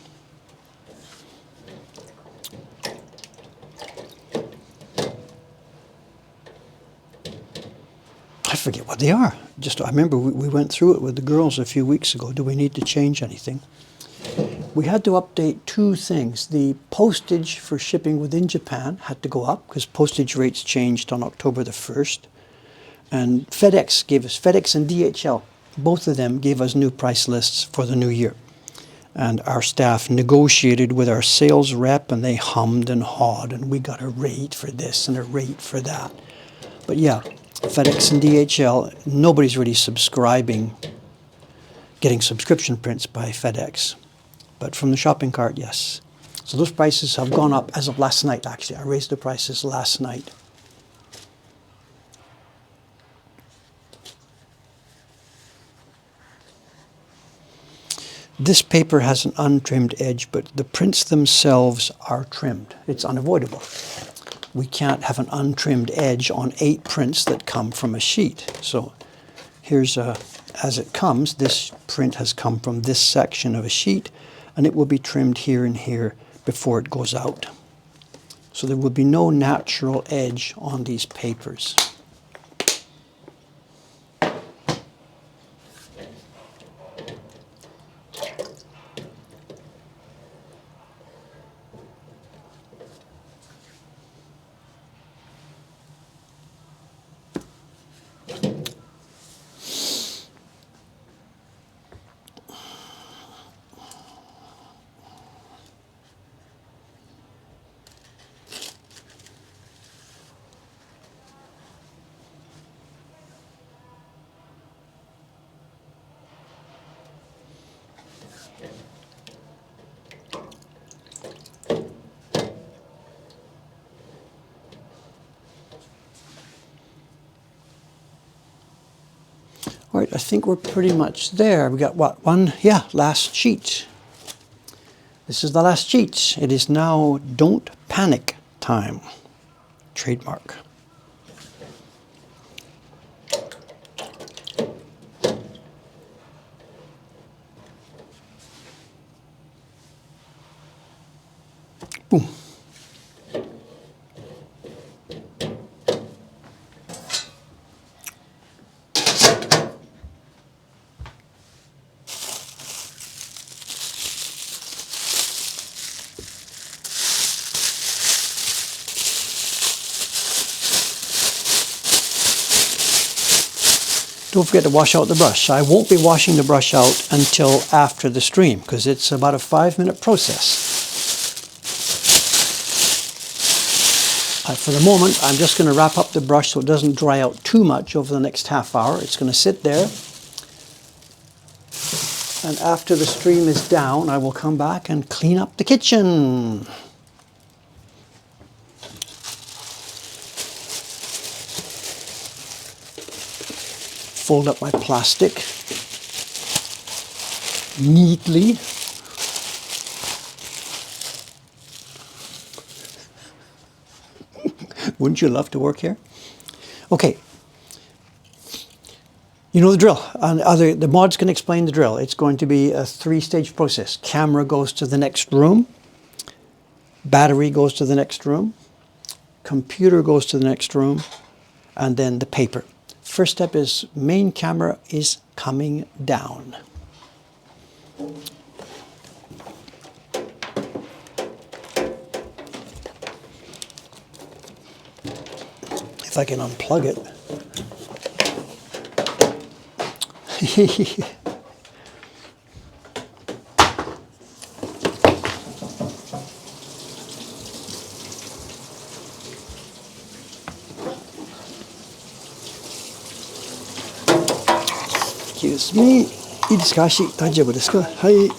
A: I forget what they are. I remember we went through it with the girls a few weeks ago. Do we need to change anything? We had to update two things. The postage for shipping within Japan had to go up because postage rates changed on October the 1st. And FedEx and DHL, both of them gave us new price lists for the new year. And our staff negotiated with our sales rep, and they hummed and hawed, and we got a rate for this and a rate for that. But yeah, FedEx and DHL, nobody's really getting subscription prints by FedEx. But from the shopping cart, yes. So those prices have gone up as of last night, actually. I raised the prices last night. This paper has an untrimmed edge, but the prints themselves are trimmed. It's unavoidable. We can't have an untrimmed edge on 8 prints that come from a sheet. So here's as it comes, this print has come from this section of a sheet, and it will be trimmed here and here before it goes out. So there will be no natural edge on these papers. All right, I think we're pretty much there. We got what, one? Yeah, last sheet. This is the last sheet. It is now Don't Panic time. Trademark. Boom. Don't forget to wash out the brush. I won't be washing the brush out until after the stream because it's about a 5-minute process. For the moment, I'm just going to wrap up the brush so it doesn't dry out too much over the next half hour. It's going to sit there. And after the stream is down, I will come back and clean up the kitchen. Fold up my plastic neatly. Wouldn't you love to work here? Okay. You know the drill. The mods can explain the drill. It's going to be a 3-stage process. Camera goes to the next room. Battery goes to the next room. Computer goes to the next room. And then the paper. First step is main camera is coming down. If I can unplug it. Excuse me. いいですか？足大丈夫ですか？はい。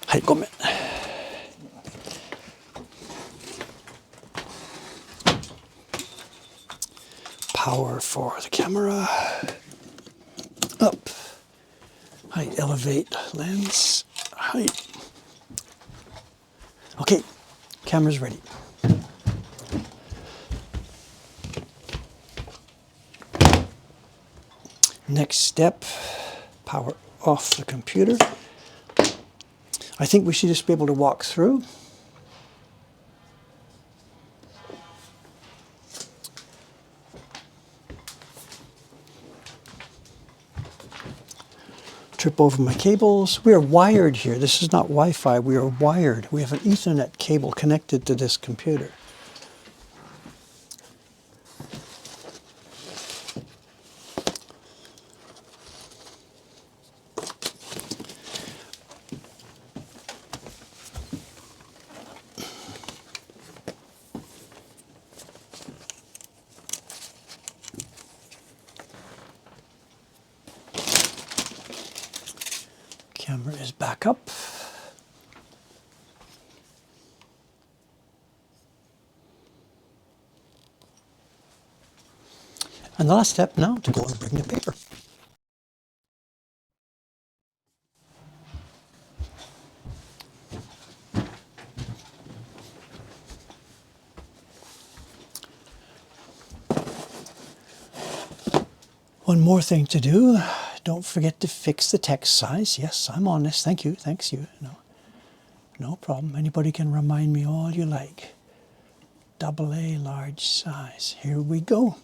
A: はい、ごめん。Power for the camera. Up. はい、elevate lens. はい。Okay, camera's ready. Next step, power off the computer. I think we should just be able to walk through. trip over my cables. We are wired here. This is not Wi-Fi. We are wired. We have an Ethernet cable connected to this computer. Camera is back up. And the last step now to go and bring the paper. One more thing to do. Don't forget to fix the text size. Yes, I'm on this. Thank you. Thanks you. No problem. Anybody can remind me all you like. AA large size. Here we go.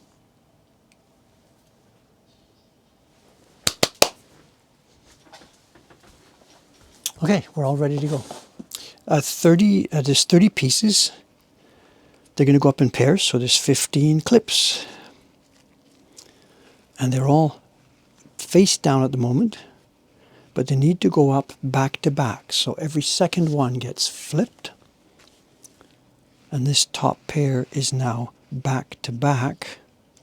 A: Okay, we're all ready to go. There's 30 pieces. They're going to go up in pairs, so there's 15 clips. And they're all face down at the moment, but they need to go up back to back. So every second one gets flipped. And this top pair is now back to back.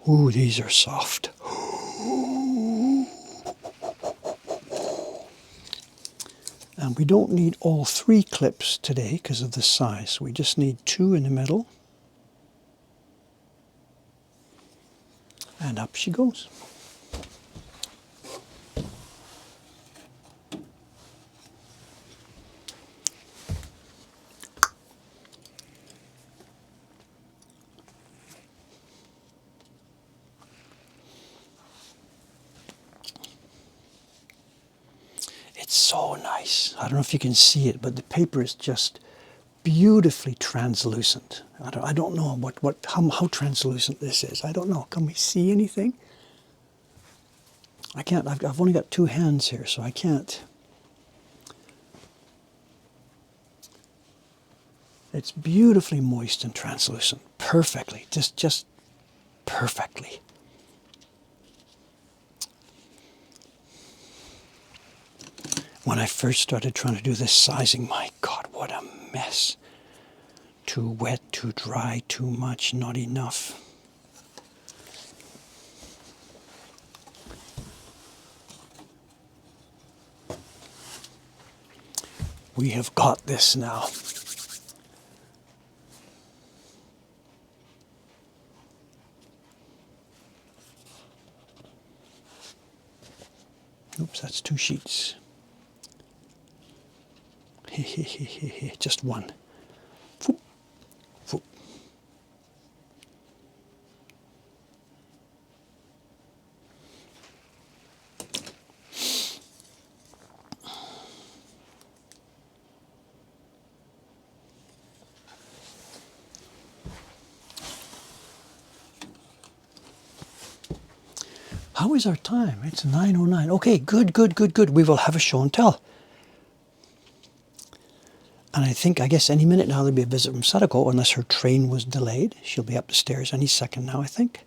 A: Ooh, these are soft. And we don't need all 3 clips today because of the size. We just need 2 in the middle. And up she goes. It's so nice. I don't know if you can see it, but the paper is just beautifully translucent. I don't know how translucent this is. I don't know. Can we see anything? I can't. I've only got 2 hands here, so I can't. It's beautifully moist and translucent. Perfectly. Just perfectly. When I first started trying to do this sizing, my God, what a mess. Too wet, too dry, too much, not enough. We have got this now. Oops, that's 2 sheets. Just one. Foop. Foop. How is our time? It's 9:09. Okay, good. We will have a show and tell. And I guess any minute now there'll be a visit from Sadako, unless her train was delayed. She'll be up the stairs any second now, I think.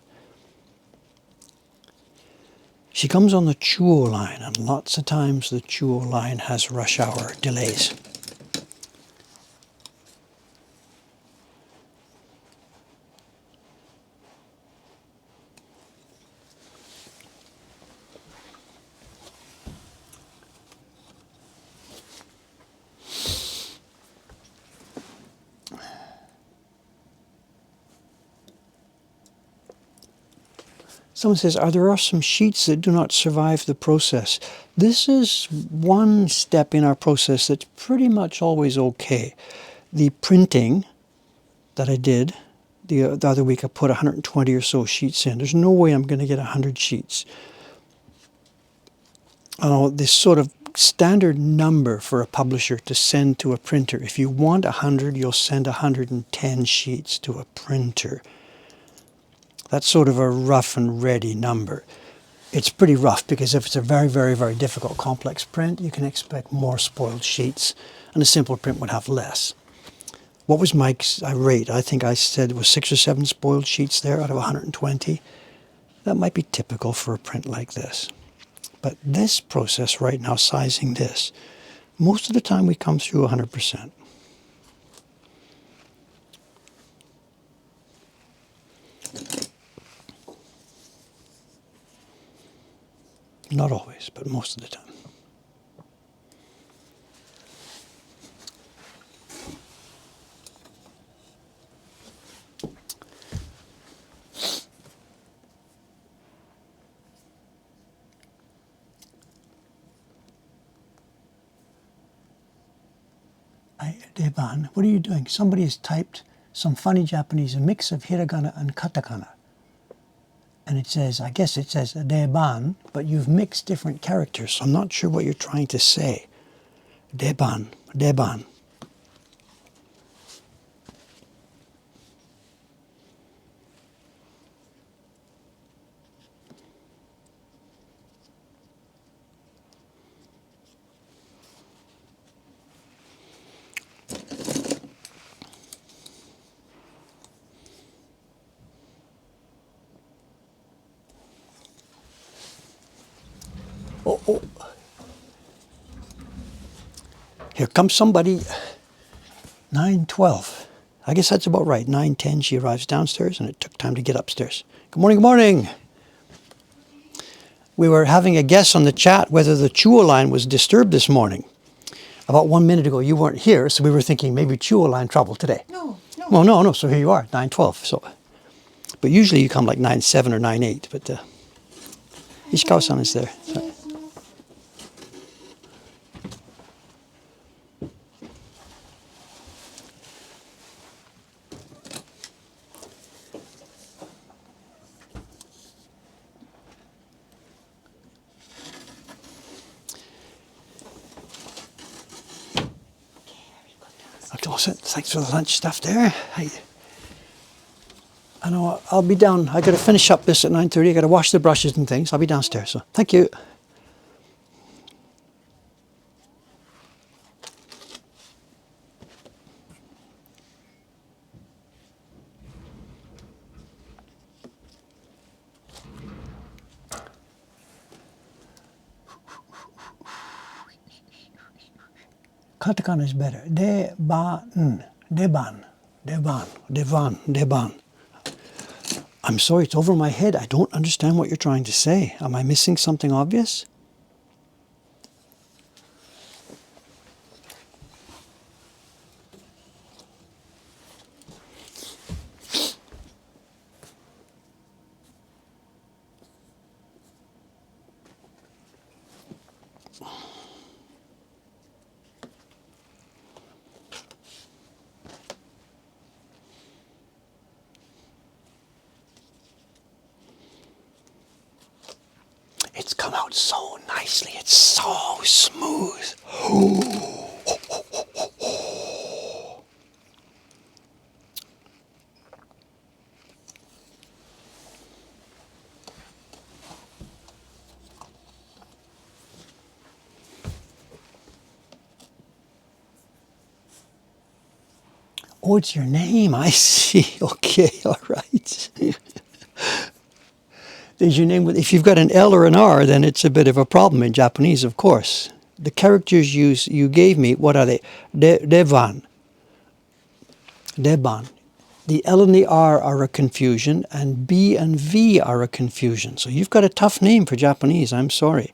A: She comes on the Chuo line, and lots of times the Chuo line has rush hour delays. Someone says, there are some sheets that do not survive the process. This is one step in our process that's pretty much always okay. The printing that I did the other week, I put 120 or so sheets in. There's no way I'm going to get 100 sheets. This sort of standard number for a publisher to send to a printer. If you want 100, you'll send 110 sheets to a printer. That's sort of a rough and ready number. It's pretty rough because if it's a very, very, very difficult complex print, you can expect more spoiled sheets, and a simple print would have less. What was Mike's rate? I think I said it was 6 or 7 spoiled sheets there out of 120. That might be typical for a print like this. But this process right now, sizing this, most of the time we come through 100%. Not always, but most of the time. Deban, what are you doing? Somebody has typed some funny Japanese, a mix of hiragana and katakana. And it says, I guess it says Deban, but you've mixed different characters, so I'm not sure what you're trying to say. Deban, Deban. Oh, oh. Here comes somebody. 9:12. I guess that's about right. 9:10 she arrives downstairs, and it took time to get upstairs. Good morning, good morning. We were having a guess on the chat whether the Chuo line was disturbed this morning. About 1 minute ago you weren't here, so we were thinking maybe Chuo line trouble today.
B: No.
A: Well, no, so here you are, 9:12. So, but usually you come like 9:07 or 9:08, but Ishikawa-san is there. So. Thanks for the lunch stuff there. I know I'll be down. I got to finish up this at 9:30. I got to wash the brushes and things. I'll be downstairs. So thank you. Katakana is better. Deban, Deban, Deban, Devan, Deban. I'm sorry, it's over my head. I don't understand what you're trying to say. Am I missing something obvious? It's come out so nicely. It's so smooth. Oh, it's your name. I see. Okay, all right. Is your name, if you've got an L or an R, then it's a bit of a problem in Japanese, of course. The characters you gave me, what are they? Devan. Deban. The L and the R are a confusion, and B and V are a confusion. So you've got a tough name for Japanese. I'm sorry.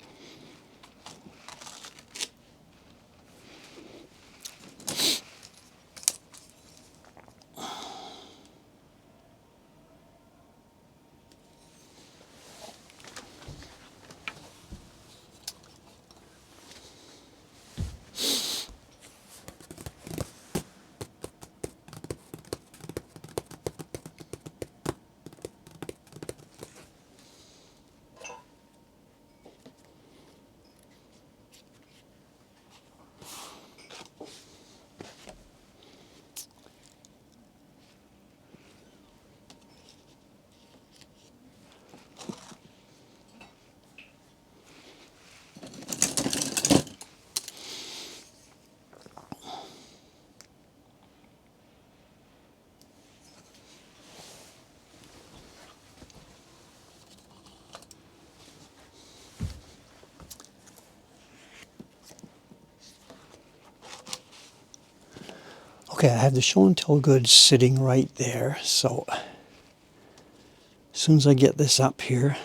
A: Okay, I have the show and tell goods sitting right there, so as soon as I get this up here,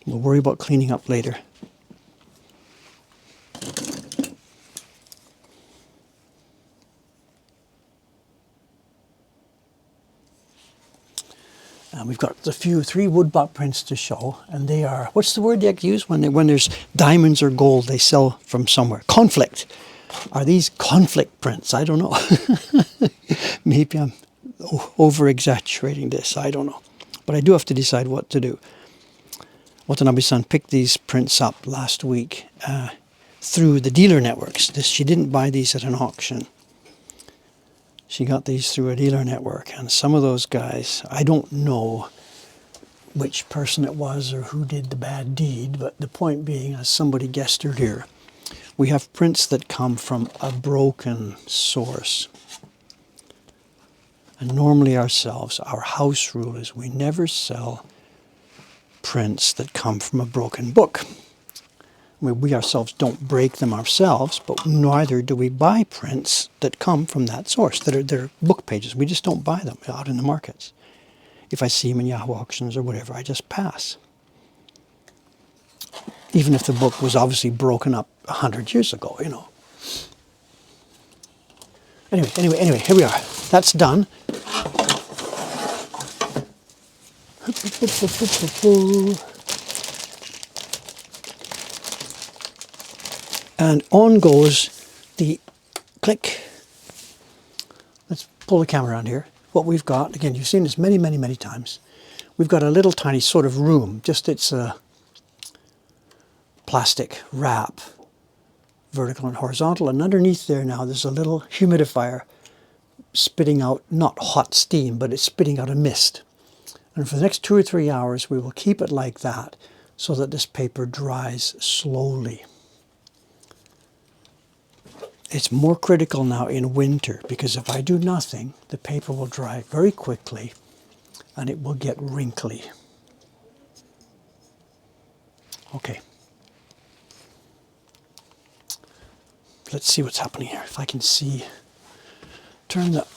A: we'll worry about cleaning up later. And we've got three woodblock prints to show, and they are, what's the word you use when there's diamonds or gold they sell from somewhere? Conflict. Are these conflict prints? I don't know. Maybe I'm over-exaggerating this. I don't know. But I do have to decide what to do. Watanabe-san picked these prints up last week through the dealer networks. She didn't buy these at an auction. She got these through a dealer network, and some of those guys, I don't know which person it was or who did the bad deed, but the point being, as somebody guessed earlier, we have prints that come from a broken source. And normally ourselves, our house rule is we never sell prints that come from a broken book. We ourselves don't break them ourselves, but neither do we buy prints that come from that source, that are book pages. We just don't buy them out in the markets. If I see them in Yahoo auctions or whatever, I just pass. Even if the book was obviously broken up 100 years ago, you know. Anyway, here we are. That's done. And on goes the click. Let's pull the camera around here. What we've got, again, you've seen this many, many, many times. We've got a little tiny sort of room, just it's a plastic wrap, vertical and horizontal, and underneath there now there's a little humidifier spitting out, not hot steam, but it's spitting out a mist. And for the next 2 or 3 hours we will keep it like that so that this paper dries slowly. It's more critical now in winter because if I do nothing, the paper will dry very quickly and it will get wrinkly. Okay. Let's see what's happening here. If I can see, turn the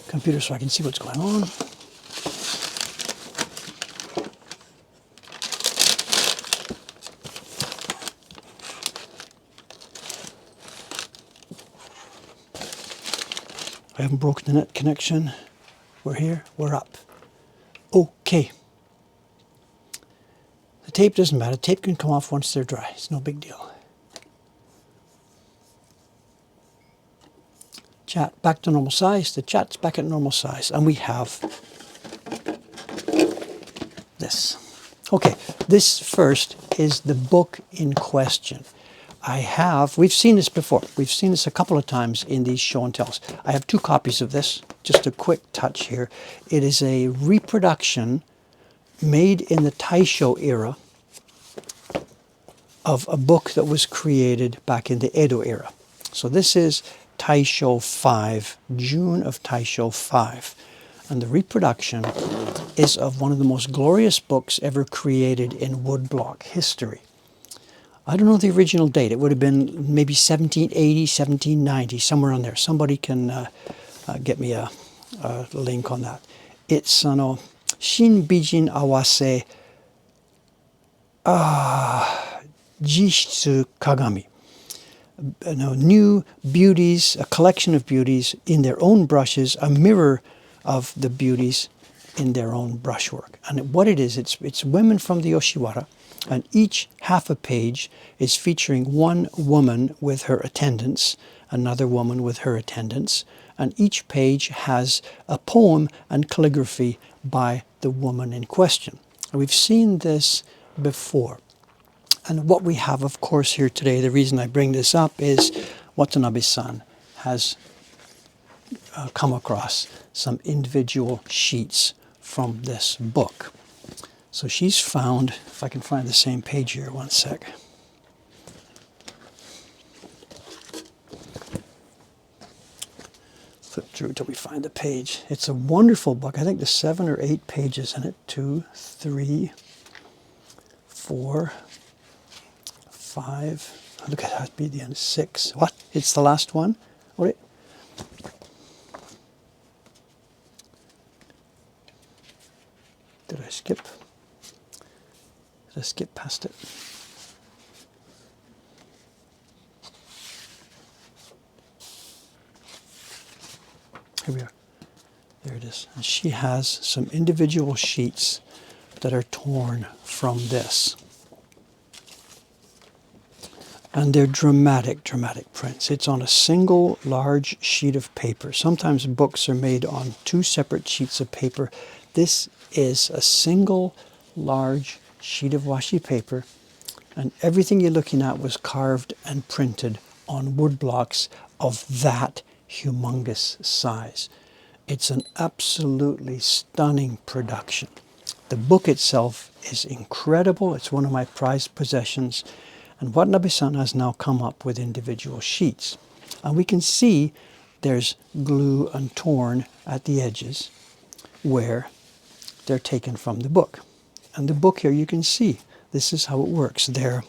A: computer so I can see what's going on. I haven't broken the net connection. We're here, we're up. Okay. The tape doesn't matter. Tape can come off once they're dry. It's no big deal. Chat back to normal size. The chat's back at normal size. And we have this. Okay, this first is the book in question. We've seen this before. We've seen this a couple of times in these show and tells. I have 2 copies of this. Just a quick touch here. It is a reproduction made in the Taisho era of a book that was created back in the Edo era. So this is Taisho 5, June of Taisho 5. And the reproduction is of one of the most glorious books ever created in woodblock history. I don't know the original date. It would have been maybe 1780, 1790, somewhere on there. Somebody can get me a link on that. It's Shin Bijin Awase Jishitsu Kagami. New beauties, a collection of beauties in their own brushes, a mirror of the beauties in their own brushwork. And what it is, it's women from the Yoshiwara, and each half a page is featuring one woman with her attendants, another woman with her attendants, and each page has a poem and calligraphy by the woman in question. And we've seen this before. And what we have, of course, here today, the reason I bring this up is Watanabe-san has come across some individual sheets from this book. So she's found, if I can find the same page here, one sec. Flip through till we find the page. It's a wonderful book. I think there's 7 or 8 pages in it. 2, 3, 4, 5, Look at that, be the end. 6. What? It's the last one? What? Did I skip? Did I skip past it? Here we are. There it is. And she has some individual sheets that are torn from this. And they're dramatic, dramatic prints. It's on a single large sheet of paper. Sometimes books are made on 2 separate sheets of paper. This is a single large sheet of washi paper, and everything you're looking at was carved and printed on wood blocks of that humongous size. It's an absolutely stunning production. The book itself is incredible. It's one of my prized possessions. And Watanabe-san has now come up with individual sheets. And we can see there's glue and torn at the edges where they're taken from the book. And the book here, you can see, this is how it works. There,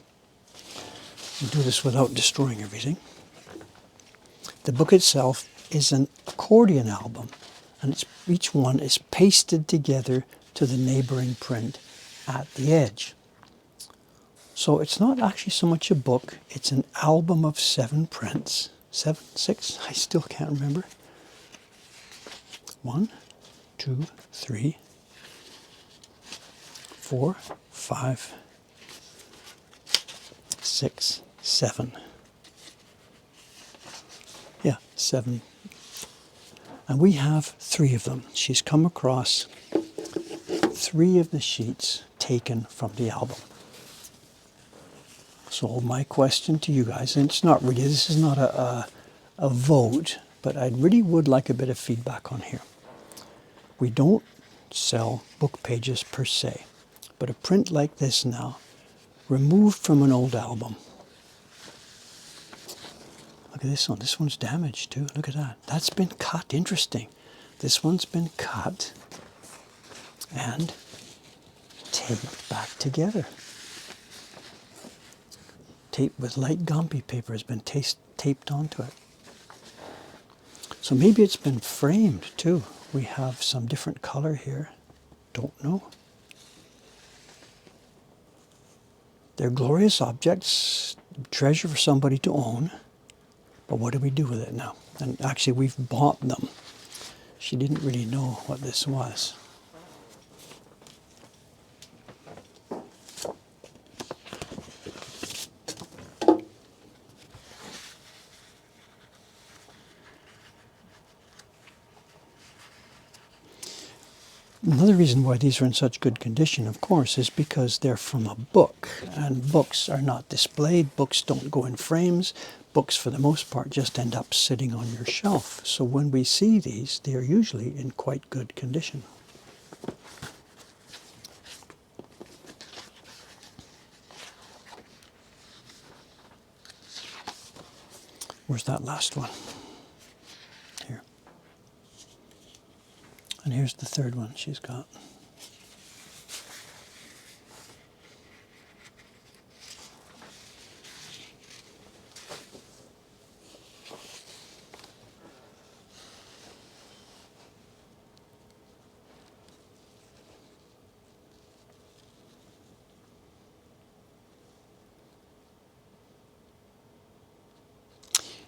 A: I'll do this without destroying everything. The book itself is an accordion album, and each one is pasted together to the neighboring print at the edge. So it's not actually so much a book, it's an album of 7 prints. 7, 6, I still can't remember. 1, 2, 3, 4, 5, 6, 7. Yeah, 7. And we have 3 of them. She's come across 3 of the sheets taken from the album. So my question to you guys, and it's not really, this is not a vote, but I really would like a bit of feedback on here. We don't sell book pages per se, but a print like this now, removed from an old album. Look at this one. This one's damaged too. Look at that. That's been cut. Interesting. This one's been cut and taped back together. Tape with light Gampi paper has been taped onto it. So maybe it's been framed too. We have some different color here. Don't know. They're glorious objects, treasure for somebody to own. But what do we do with it now? And actually we've bought them. She didn't really know what this was. Another reason why these are in such good condition, of course, is because they're from a book. And books are not displayed. Books don't go in frames. Books, for the most part, just end up sitting on your shelf. So when we see these, they are usually in quite good condition. Where's that last one? Here. And here's the third one she's got.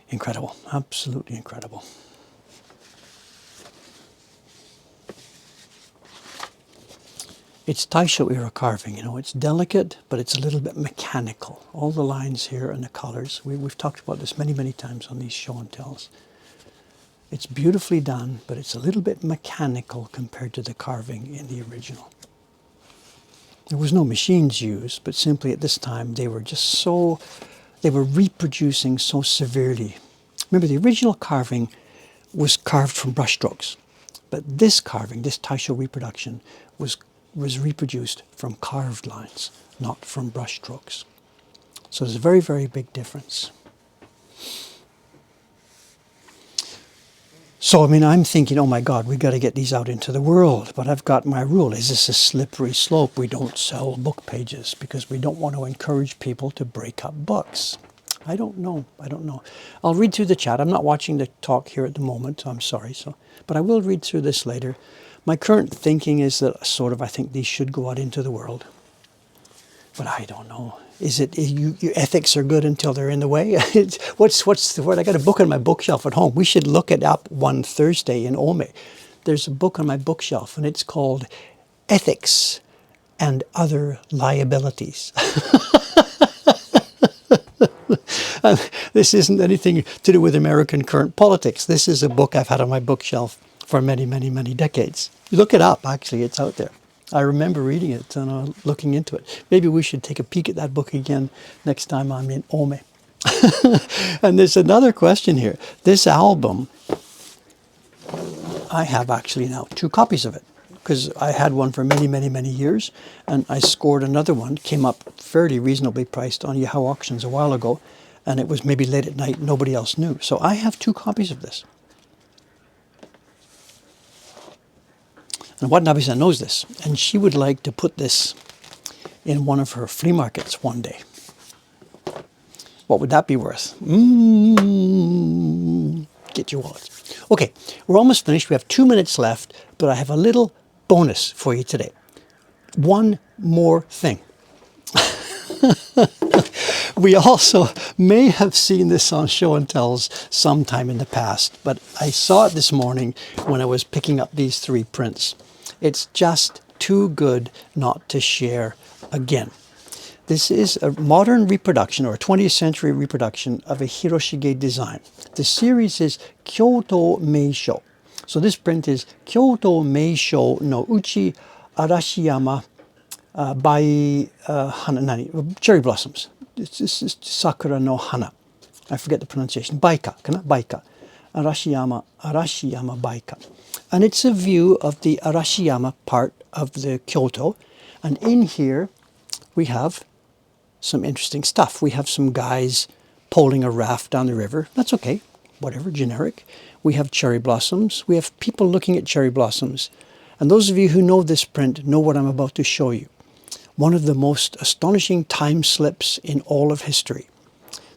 A: Incredible, absolutely incredible. It's Taisho era carving, you know, it's delicate, but it's a little bit mechanical. All the lines here and the colors, we've talked about this many, many times on these show and tells. It's beautifully done, but it's a little bit mechanical compared to the carving in the original. There was no machines used, but simply at this time they were just so, they were reproducing so severely. Remember, the original carving was carved from brushstrokes, but this carving, this Taisho reproduction, was reproduced from carved lines, not from brushstrokes. So there's a very, very big difference. So, I mean, I'm thinking, oh my God, we've got to get these out into the world. But I've got my rule. Is this a slippery slope? We don't sell book pages because we don't want to encourage people to break up books. I don't know. I don't know. I'll read through the chat. I'm not watching the talk here at the moment, so I'm sorry. But I will read through this later. My current thinking is that I think these should go out into the world. But I don't know. Is it your ethics are good until they're in the way? What's the word? I got a book on my bookshelf at home. We should look it up one Thursday in Ome. There's a book on my bookshelf, and it's called Ethics and Other Liabilities. And this isn't anything to do with American current politics. This is a book I've had on my bookshelf for many, many, many decades. You look it up, actually, it's out there. I remember reading it and looking into it. Maybe we should take a peek at that book again next time I'm in Ome. And there's another question here. This album, I have actually now 2 copies of it, because I had one for many, many, many years, and I scored another one, came up fairly reasonably priced on Yahoo Auctions a while ago, and it was maybe late at night, nobody else knew. So I have 2 copies of this. And Watanabe-san knows this, and she would like to put this in one of her flea markets one day. What would that be worth? Get your wallet. Okay, we're almost finished. We have 2 minutes left, but I have a little bonus for you today. One more thing. We also may have seen this on show and tells sometime in the past, but I saw it this morning when I was picking up these 3 prints. It's just too good not to share again. This is a modern reproduction, or a 20th century reproduction, of a Hiroshige design. The series is Kyoto Meisho. So this print is Kyoto Meisho no Uchi Arashiyama by cherry blossoms. This is Sakura no Hana. I forget the pronunciation. Baika, kana? Baika. Arashiyama Baika. And it's a view of the Arashiyama part of the Kyoto. And in here we have some interesting stuff. We have some guys poling a raft down the river. That's okay. Whatever, generic. We have cherry blossoms. We have people looking at cherry blossoms. And those of you who know this print know what I'm about to show you. One of the most astonishing time slips in all of history.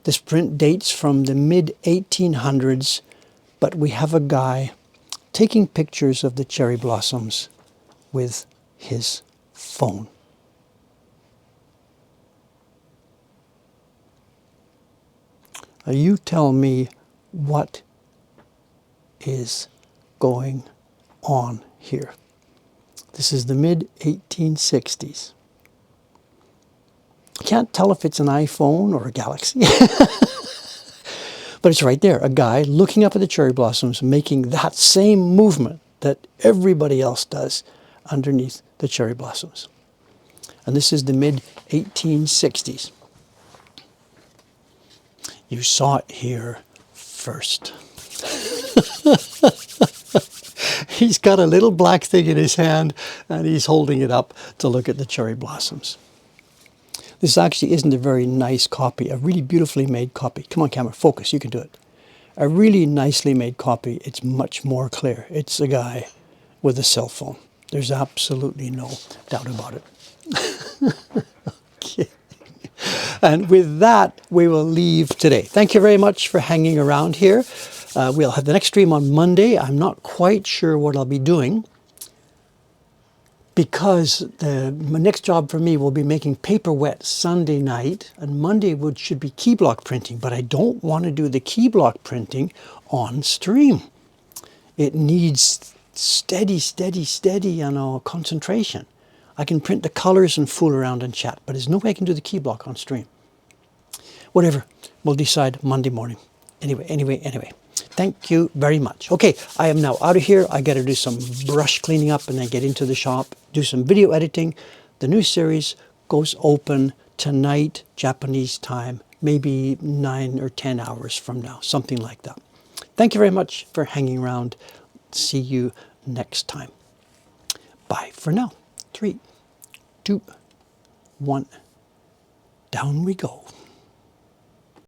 A: This print dates from the mid-1800s, but we have a guy taking pictures of the cherry blossoms with his phone. Now you tell me what is going on here. This is the mid-1860s. Can't tell if it's an iPhone or a Galaxy. But it's right there, a guy looking up at the cherry blossoms, making that same movement that everybody else does underneath the cherry blossoms. And this is the mid-1860s. You saw it here first. He's got a little black thing in his hand, and he's holding it up to look at the cherry blossoms. This actually isn't a very nice copy, a really beautifully made copy. Come on, camera, focus, you can do it. A really nicely made copy, it's much more clear. It's a guy with a cell phone. There's absolutely no doubt about it. Okay. And with that, we will leave today. Thank you very much for hanging around here. We'll have the next stream on Monday. I'm not quite sure what I'll be doing, because my next job for me will be making paper wet Sunday night, and Monday should be key block printing, but I don't want to do the key block printing on stream. It needs steady, concentration. I can print the colors and fool around and chat, but there's no way I can do the key block on stream. Whatever, we'll decide Monday morning. Anyway. Thank you very much. Okay, I am now out of here. I got to do some brush cleaning up and then get into the shop, do some video editing. The new series goes open tonight, Japanese time, maybe 9 or 10 hours from now, something like that. Thank you very much for hanging around. See you next time. Bye for now. 3, 2, 1. Down we go.